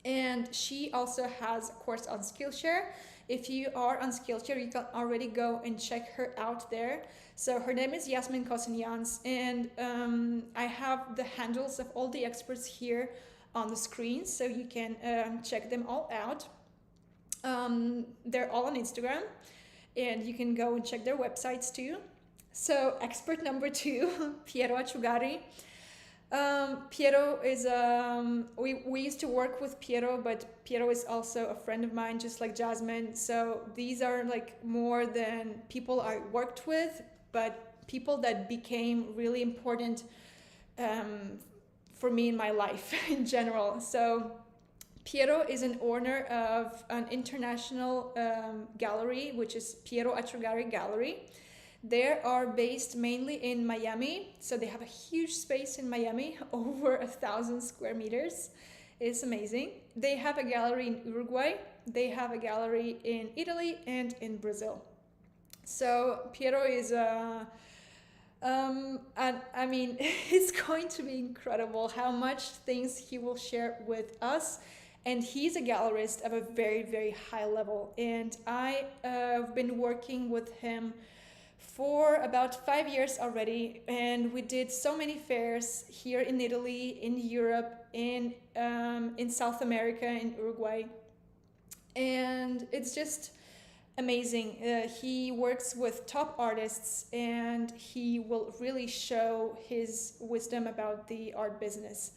And she also has a course on Skillshare. If you are on Skillshare, you can already go and check her out there. So her name is Yasmin Kosanyans, and I have the handles of all the experts here on the screen, so you can check them all out. They're all on Instagram, and you can go and check their websites too. So expert number 2, Piero Acciugari. Piero is we used to work with Piero, but Piero is also a friend of mine, just like Jasmine. So these are like more than people I worked with, but people that became really important for me in my life in general. So Piero is an owner of an international gallery, which is Piero Acciugari Gallery. They are based mainly in Miami, so they have a huge space in Miami, over 1,000 square meters. It's amazing. They have a gallery in Uruguay, they have a gallery in Italy, and in Brazil. So Piero is and I mean, it's going to be incredible how much things he will share with us. And he's a gallerist of a very, very high level. And I have been working with him for about 5 years already, and we did so many fairs here in Italy, in Europe, in South America, in Uruguay, and it's just amazing. He works with top artists, and he will really show his wisdom about the art business.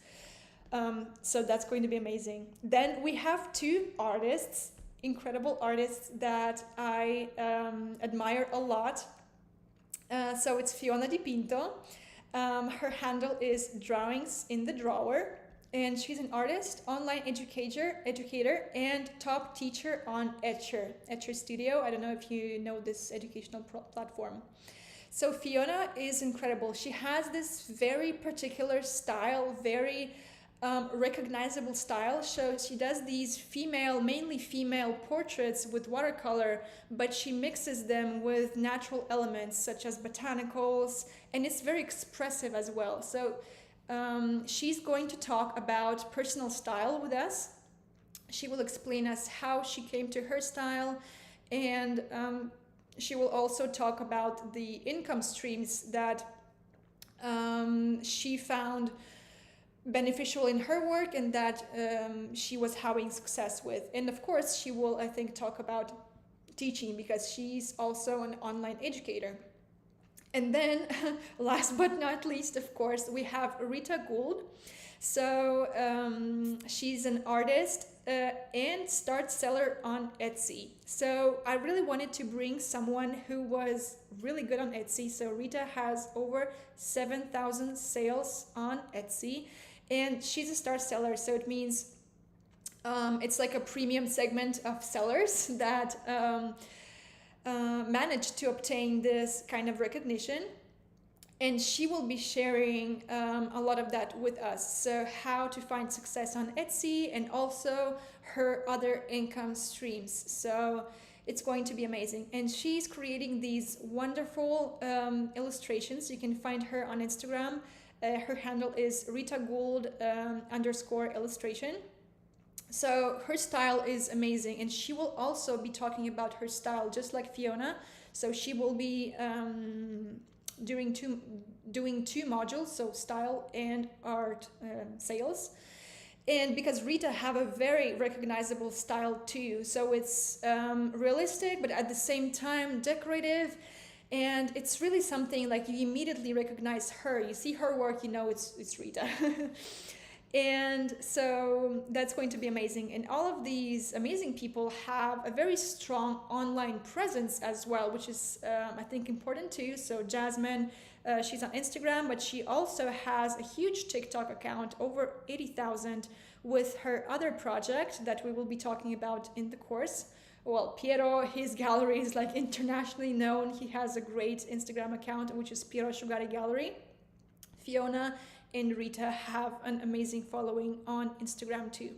So that's going to be amazing. Then we have 2 artists, incredible artists that I admire a lot. So it's Fiona Di Pinto. Her handle is Drawings in the Drawer, and she's an artist, online educator, and top teacher on Etcher Studio. I don't know if you know this educational platform. So Fiona is incredible. She has this very particular style, very recognizable style. So she does these mainly female portraits with watercolor, but she mixes them with natural elements such as botanicals, and it's very expressive as well. So she's going to talk about personal style with us. She will explain us how she came to her style, and she will also talk about the income streams that she found beneficial in her work and that she was having success with. And of course, she will, I think, talk about teaching, because she's also an online educator. And then last but not least, of course, we have Rita Gould. So she's an artist and start seller on Etsy. So I really wanted to bring someone who was really good on Etsy. So Rita has over 7,000 sales on Etsy, and she's a star seller. So it means it's like a premium segment of sellers that managed to obtain this kind of recognition. And she will be sharing a lot of that with us. So how to find success on Etsy, and also her other income streams. So it's going to be amazing. And she's creating these wonderful illustrations. You can find her on Instagram. Her handle is Rita Gould _illustration. So her style is amazing, and she will also be talking about her style just like Fiona. So she will be doing two modules, so style and art sales. And because Rita have a very recognizable style too, so it's realistic but at the same time decorative, and it's really something like you immediately recognize her. You see her work, you know it's Rita. And so that's going to be amazing. And all of these amazing people have a very strong online presence as well, which is I think important too. So Jasmine, she's on Instagram, but she also has a huge TikTok account, over 80,000, with her other project that we will be talking about in the course. Well, Piero, his gallery is like internationally known. He has a great Instagram account, which is Piero Acciugari Gallery. Fiona and Rita have an amazing following on Instagram too.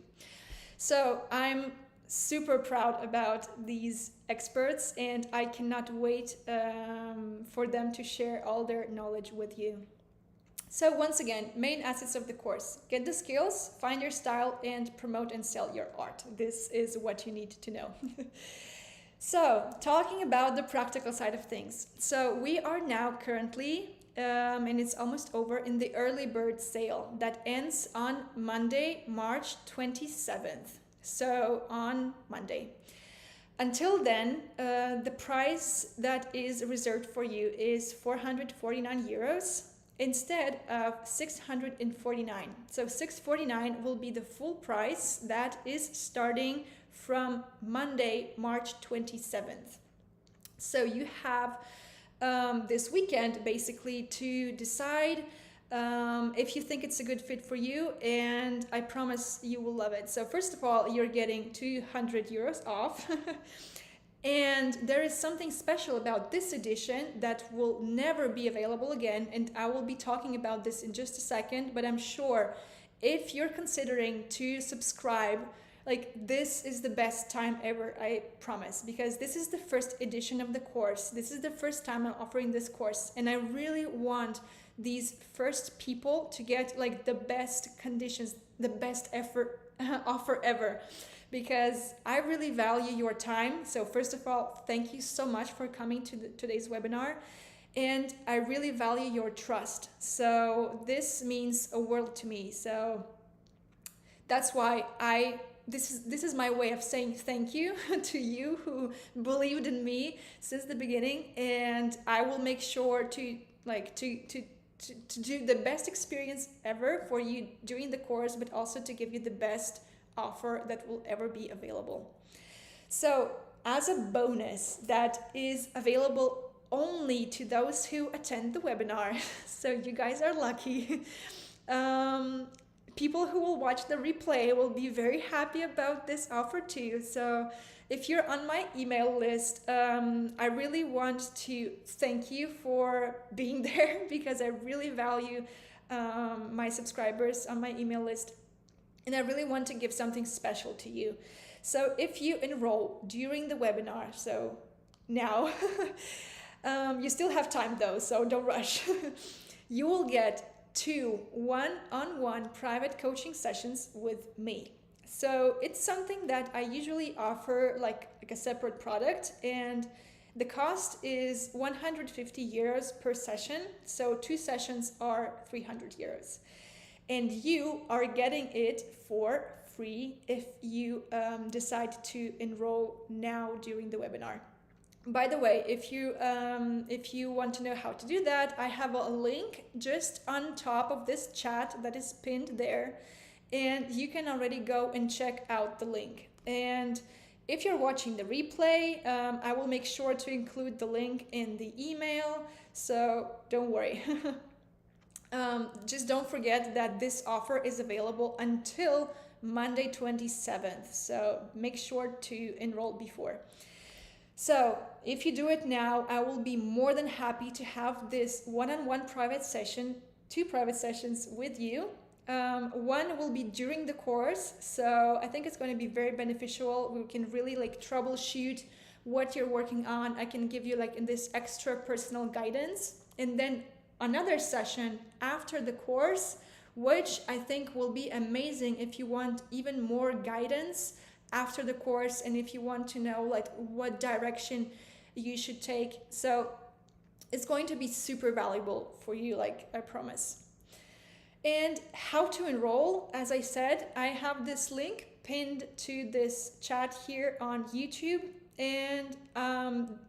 So I'm super proud about these experts, and I cannot wait for them to share all their knowledge with you. So once again, main assets of the course: get the skills, find your style, and promote and sell your art. This is what you need to know. So talking about the practical side of things. So we are now currently, and it's almost over, in the early bird sale that ends on Monday, March 27th. So on Monday. Until then, the price that is reserved for you is 449 euros instead of 649. So 649 will be the full price that is starting from Monday, March 27th. So you have this weekend basically to decide if you think it's a good fit for you, and I promise you will love it. So first of all, you're getting 200 euros off. And there is something special about this edition that will never be available again, and I will be talking about this in just a second, but I'm sure if you're considering to subscribe, like, this is the best time ever, I promise, because this is the first edition of the course. This is the first time I'm offering this course, and I really want these first people to get like the best conditions, the best offer ever, because I really value your time. So first of all, thank you so much for coming to today's webinar, and I really value your trust. So this means a world to me. So that's why this is my way of saying thank you to you who believed in me since the beginning, and I will make sure to do the best experience ever for you during the course, but also to give you the best offer that will ever be available. So as a bonus that is available only to those who attend the webinar, so you guys are lucky. People who will watch the replay will be very happy about this offer too. So if you're on my email list, I really want to thank you for being there, because I really value my subscribers on my email list, and I really want to give something special to you. So if you enroll during the webinar, so now, you still have time though, so don't rush. You will get 2 one-on-one private coaching sessions with me. So it's something that I usually offer like a separate product, and the cost is 150 euros per session. So 2 sessions are 300 euros. And you are getting it for free if you decide to enroll now during the webinar. By the way, if you want to know how to do that, I have a link just on top of this chat that is pinned there, and you can already go and check out the link. And if you're watching the replay, I will make sure to include the link in the email, so don't worry. Just don't forget that this offer is available until Monday 27th, so make sure to enroll before. So if you do it now, I will be more than happy to have this one-on-one private session, 2 private sessions with you. One will be during the course, so I think it's going to be very beneficial. We can really like troubleshoot what you're working on. I can give you like in this extra personal guidance, and then another session after the course, which I think will be amazing if you want even more guidance after the course, and if you want to know like what direction you should take. So it's going to be super valuable for you, like I promise. And how to enroll, as I said, I have this link pinned to this chat here on YouTube, and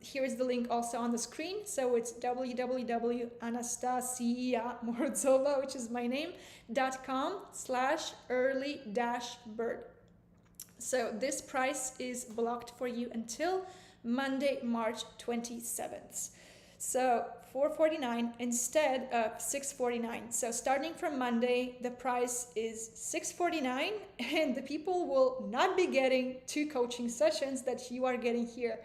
here's the link also on the screen. So it's www.anastasia.morozova, which is my name, .com/early-bird. So this price is blocked for you until Monday, March 27th. So 449 instead of 649. So starting from Monday, the price is 649, and the people will not be getting 2 coaching sessions that you are getting here.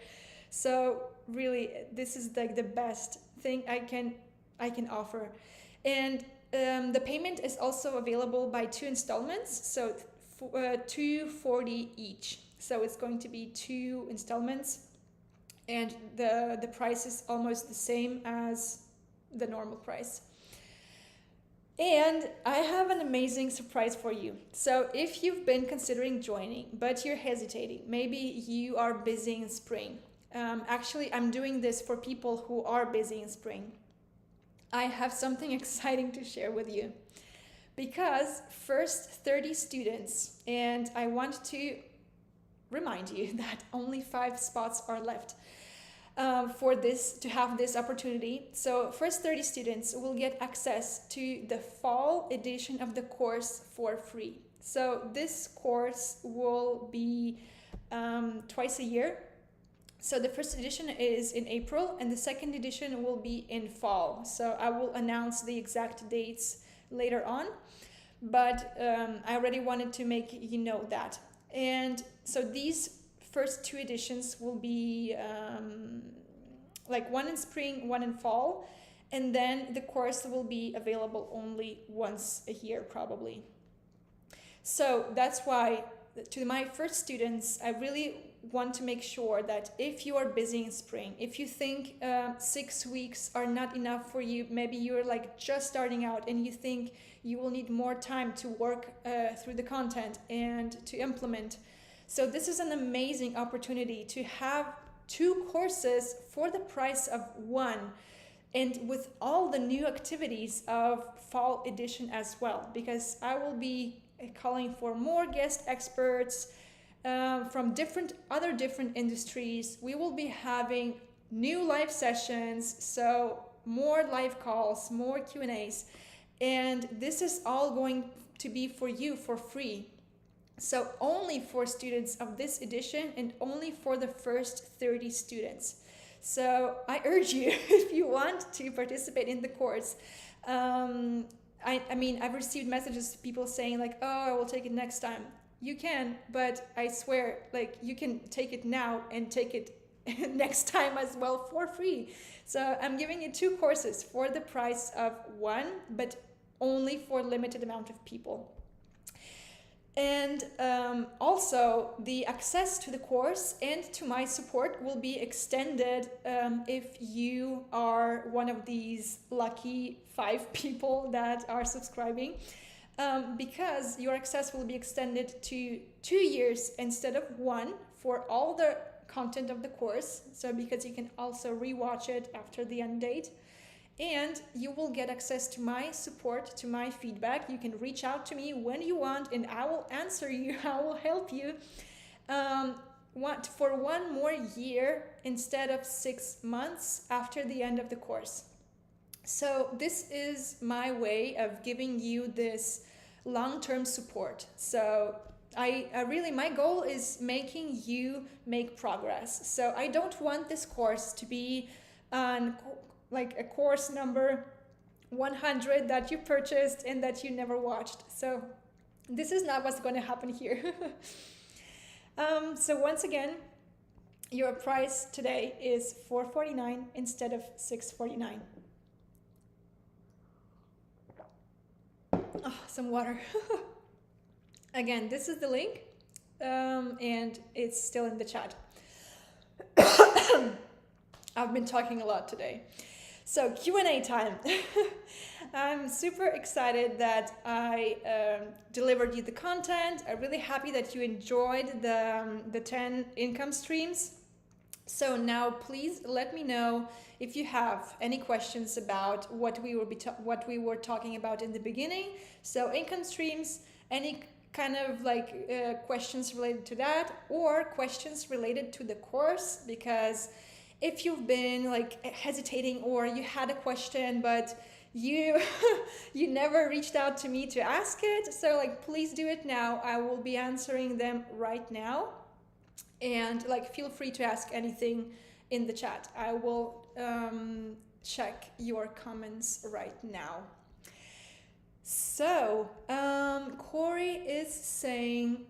So really, this is like the best thing I can offer. And the payment is also available by 2 installments. So 240 each. So it's going to be 2 installments, and the price is almost the same as the normal price. And I have an amazing surprise for you. So if you've been considering joining, but you're hesitating, maybe you are busy in spring. Actually, I'm doing this for people who are busy in spring. I have something exciting to share with you. Because first 30 students, and I want to remind you that only 5 spots are left for this, to have this opportunity. So first 30 students will get access to the fall edition of the course for free. So this course will be twice a year. So the first edition is in April and the second edition will be in fall. So I will announce the exact dates later on, but I already wanted to make you know that. And so these first 2 editions will be like one in spring, one in fall, and then the course will be available only once a year probably. So that's why to my first students, I really want to make sure that if you are busy in spring, if you think 6 weeks are not enough for you, maybe you're like just starting out and you think you will need more time to work through the content and to implement. So this is an amazing opportunity to have 2 courses for the price of 1, and with all the new activities of fall edition as well, because I will be calling for more guest experts from other different industries. We will be having new live sessions, so more live calls, more Q&As, and this is all going to be for you for free. So only for students of this edition and only for the first 30 students. So I urge you, if you want to participate in the course, I mean, I've received messages, people saying like, oh, I will take it next time. You can, but I swear, like, you can take it now and take it next time as well for free. So I'm giving you 2 courses for the price of 1, but only for limited amount of people. And also the access to the course and to my support will be extended if you are one of these lucky 5 people that are subscribing, because your access will be extended to 2 years instead of 1 for all the content of the course. So because you can also rewatch it after the end date. And you will get access to my support, to my feedback. You can reach out to me when you want and I will answer you, I will help you for 1 more year instead of 6 months after the end of the course. So this is my way of giving you this long-term support. So I really, my goal is making you make progress. So I don't want this course to be like a course number 100 that you purchased and that you never watched. So this is not what's going to happen here. So once again, your price today is $449 instead of $649. Oh, some water. Again, this is the link, and it's still in the chat. I've been talking a lot today. So Q&A time. I'm super excited that I delivered you the content. I'm really happy that you enjoyed the 10 income streams. So now please let me know if you have any questions about what we were talking about in the beginning. So income streams, any kind of like questions related to that, or questions related to the course, because if you've been like hesitating or you had a question but you you never reached out to me to ask it, so like please do it now. I will be answering them right now, and like feel free to ask anything in the chat. I will check your comments right now. So Corey is saying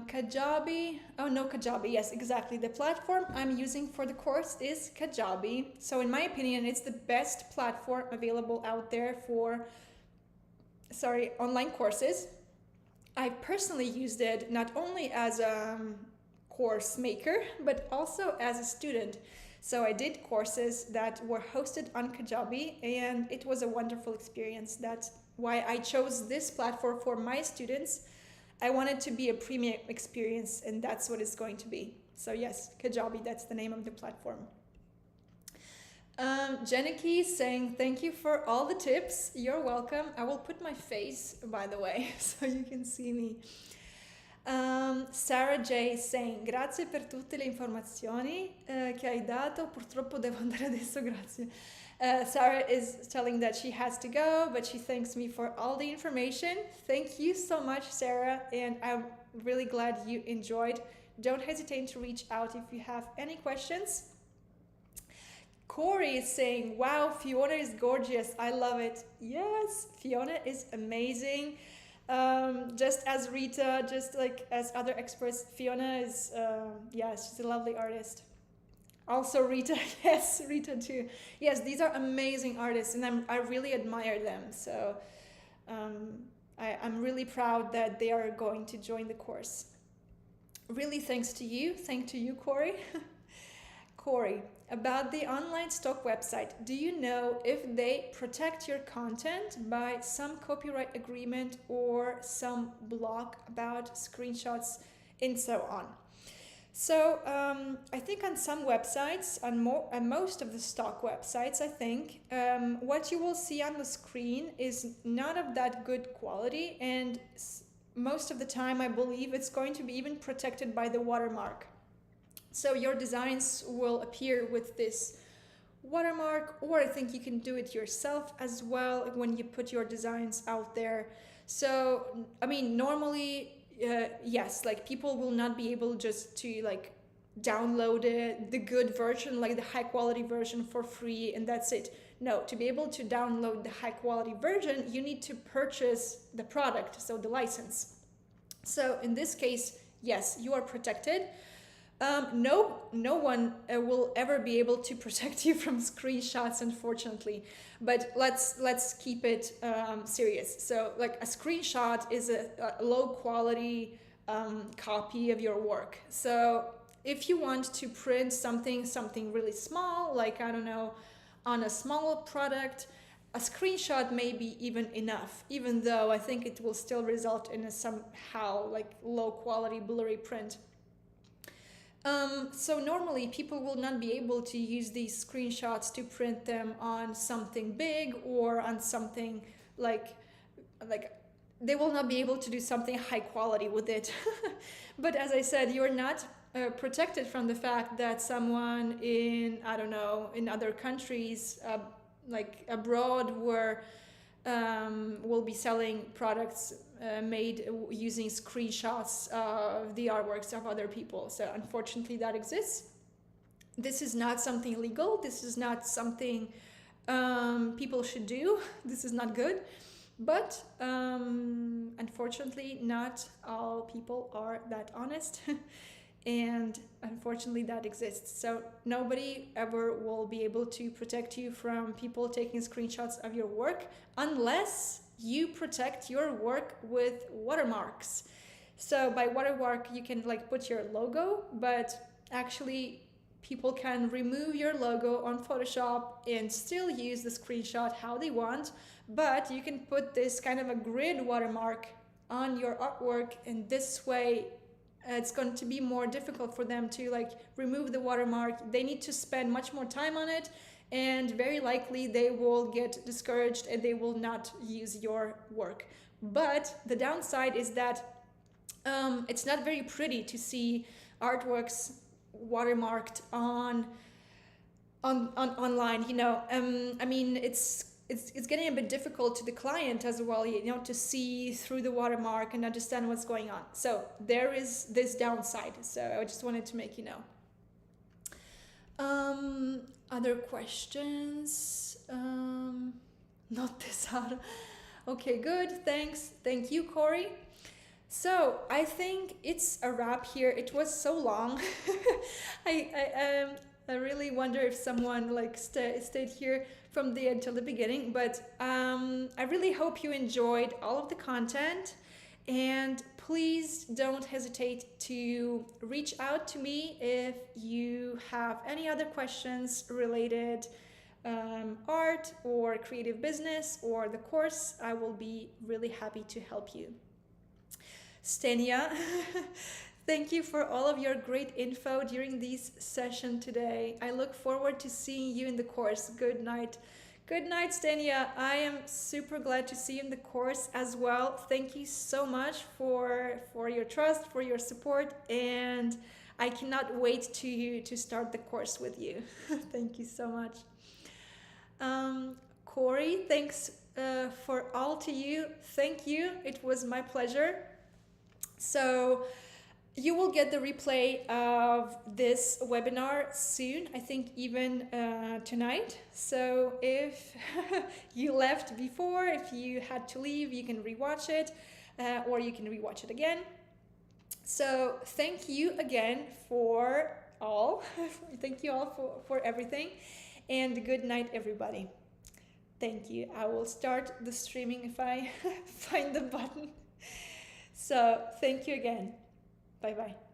Kajabi. Oh no, Kajabi. Yes, exactly. The platform I'm using for the course is Kajabi. So in my opinion, it's the best platform available out there for online courses. I personally used it not only as a course maker, but also as a student. So I did courses that were hosted on Kajabi, and it was a wonderful experience. That's why I chose this platform for my students. I wanted to be a premium experience, and that's what it's going to be. So yes, Kajabi, that's the name of the platform. Jeniki saying, thank you for all the tips. You're welcome. I will put my face, by the way, so you can see me. Sarah J saying, grazie per tutte le informazioni che hai dato. Purtroppo devo andare adesso, grazie. Sarah is telling that she has to go, but she thanks me for all the information. Thank you so much, Sarah, and I'm really glad you enjoyed. Don't hesitate to reach out if you have any questions. Corey is saying, wow, Fiona is gorgeous. I love it. Yes, Fiona is amazing. Just as Rita, just like as other experts, Fiona is, she's a lovely artist. Also Rita, yes, Rita too. Yes, these are amazing artists, and I really admire them. So I'm really proud that they are going to join the course. Really thanks to you. Thank to you, Corey. Corey, about the online stock website, do you know if they protect your content by some copyright agreement or some block about screenshots and so on? So I think on some websites, on most of the stock websites, I think, what you will see on the screen is not of that good quality, and most of the time I believe it's going to be even protected by the watermark. So your designs will appear with this watermark, or I think you can do it yourself as well when you put your designs out there. So, I mean, normally, yes, like people will not be able just to like download it, the good version, like the high quality version for free, and that's it. No, to be able to download the high quality version, you need to purchase the product, so the license. So in this case, yes, you are protected. No one will ever be able to protect you from screenshots, unfortunately. But let's keep it serious. So, like a screenshot is a low quality copy of your work. So, if you want to print something really small, like I don't know, on a small product, a screenshot may be even enough. Even though I think it will still result in a somehow like low quality blurry print. So normally people will not be able to use these screenshots to print them on something big or on something like they will not be able to do something high quality with it. But as I said, you're not protected from the fact that someone in, I don't know, in other countries, like abroad, where will be selling products made using screenshots of the artworks of other people. So unfortunately that exists. This is not something legal. This is not something people should do. This is not good. But unfortunately not all people are that honest. And unfortunately that exists. So nobody ever will be able to protect you from people taking screenshots of your work unless you protect your work with watermarks. So by watermark you can like put your logo, but actually people can remove your logo on Photoshop and still use the screenshot how they want, but you can put this kind of a grid watermark on your artwork, and this way it's going to be more difficult for them to like remove the watermark. They need to spend much more time on it, and very likely they will get discouraged and they will not use your work. But the downside is that it's not very pretty to see artworks watermarked on online, you know. I mean, it's getting a bit difficult to the client as well, you know, to see through the watermark and understand what's going on. So there is this downside. So I just wanted to make you know. Other questions? Not this hard. Okay, good. Thanks. Thank you, Corey. So I think it's a wrap here. It was so long. I really wonder if someone like stayed here from the end till the beginning, but I really hope you enjoyed all of the content, And please don't hesitate to reach out to me if you have any other questions related art or creative business or the course. I will be really happy to help you. Stenia, thank you for all of your great info during this session today. I look forward to seeing you in the course. Good night. Good night, Stenia. I am super glad to see you in the course as well. Thank you so much for your trust, for your support, and I cannot wait to start the course with you. Thank you so much. Corey, thanks for all to you. Thank you. It was my pleasure. So you will get the replay of this webinar soon, I think even tonight. So if you left before, if you had to leave, you can rewatch it or you can rewatch it again. So thank you again for all. Thank you all for everything. And good night, everybody. Thank you. I will start the streaming if I find the button. So thank you again. Bye-bye.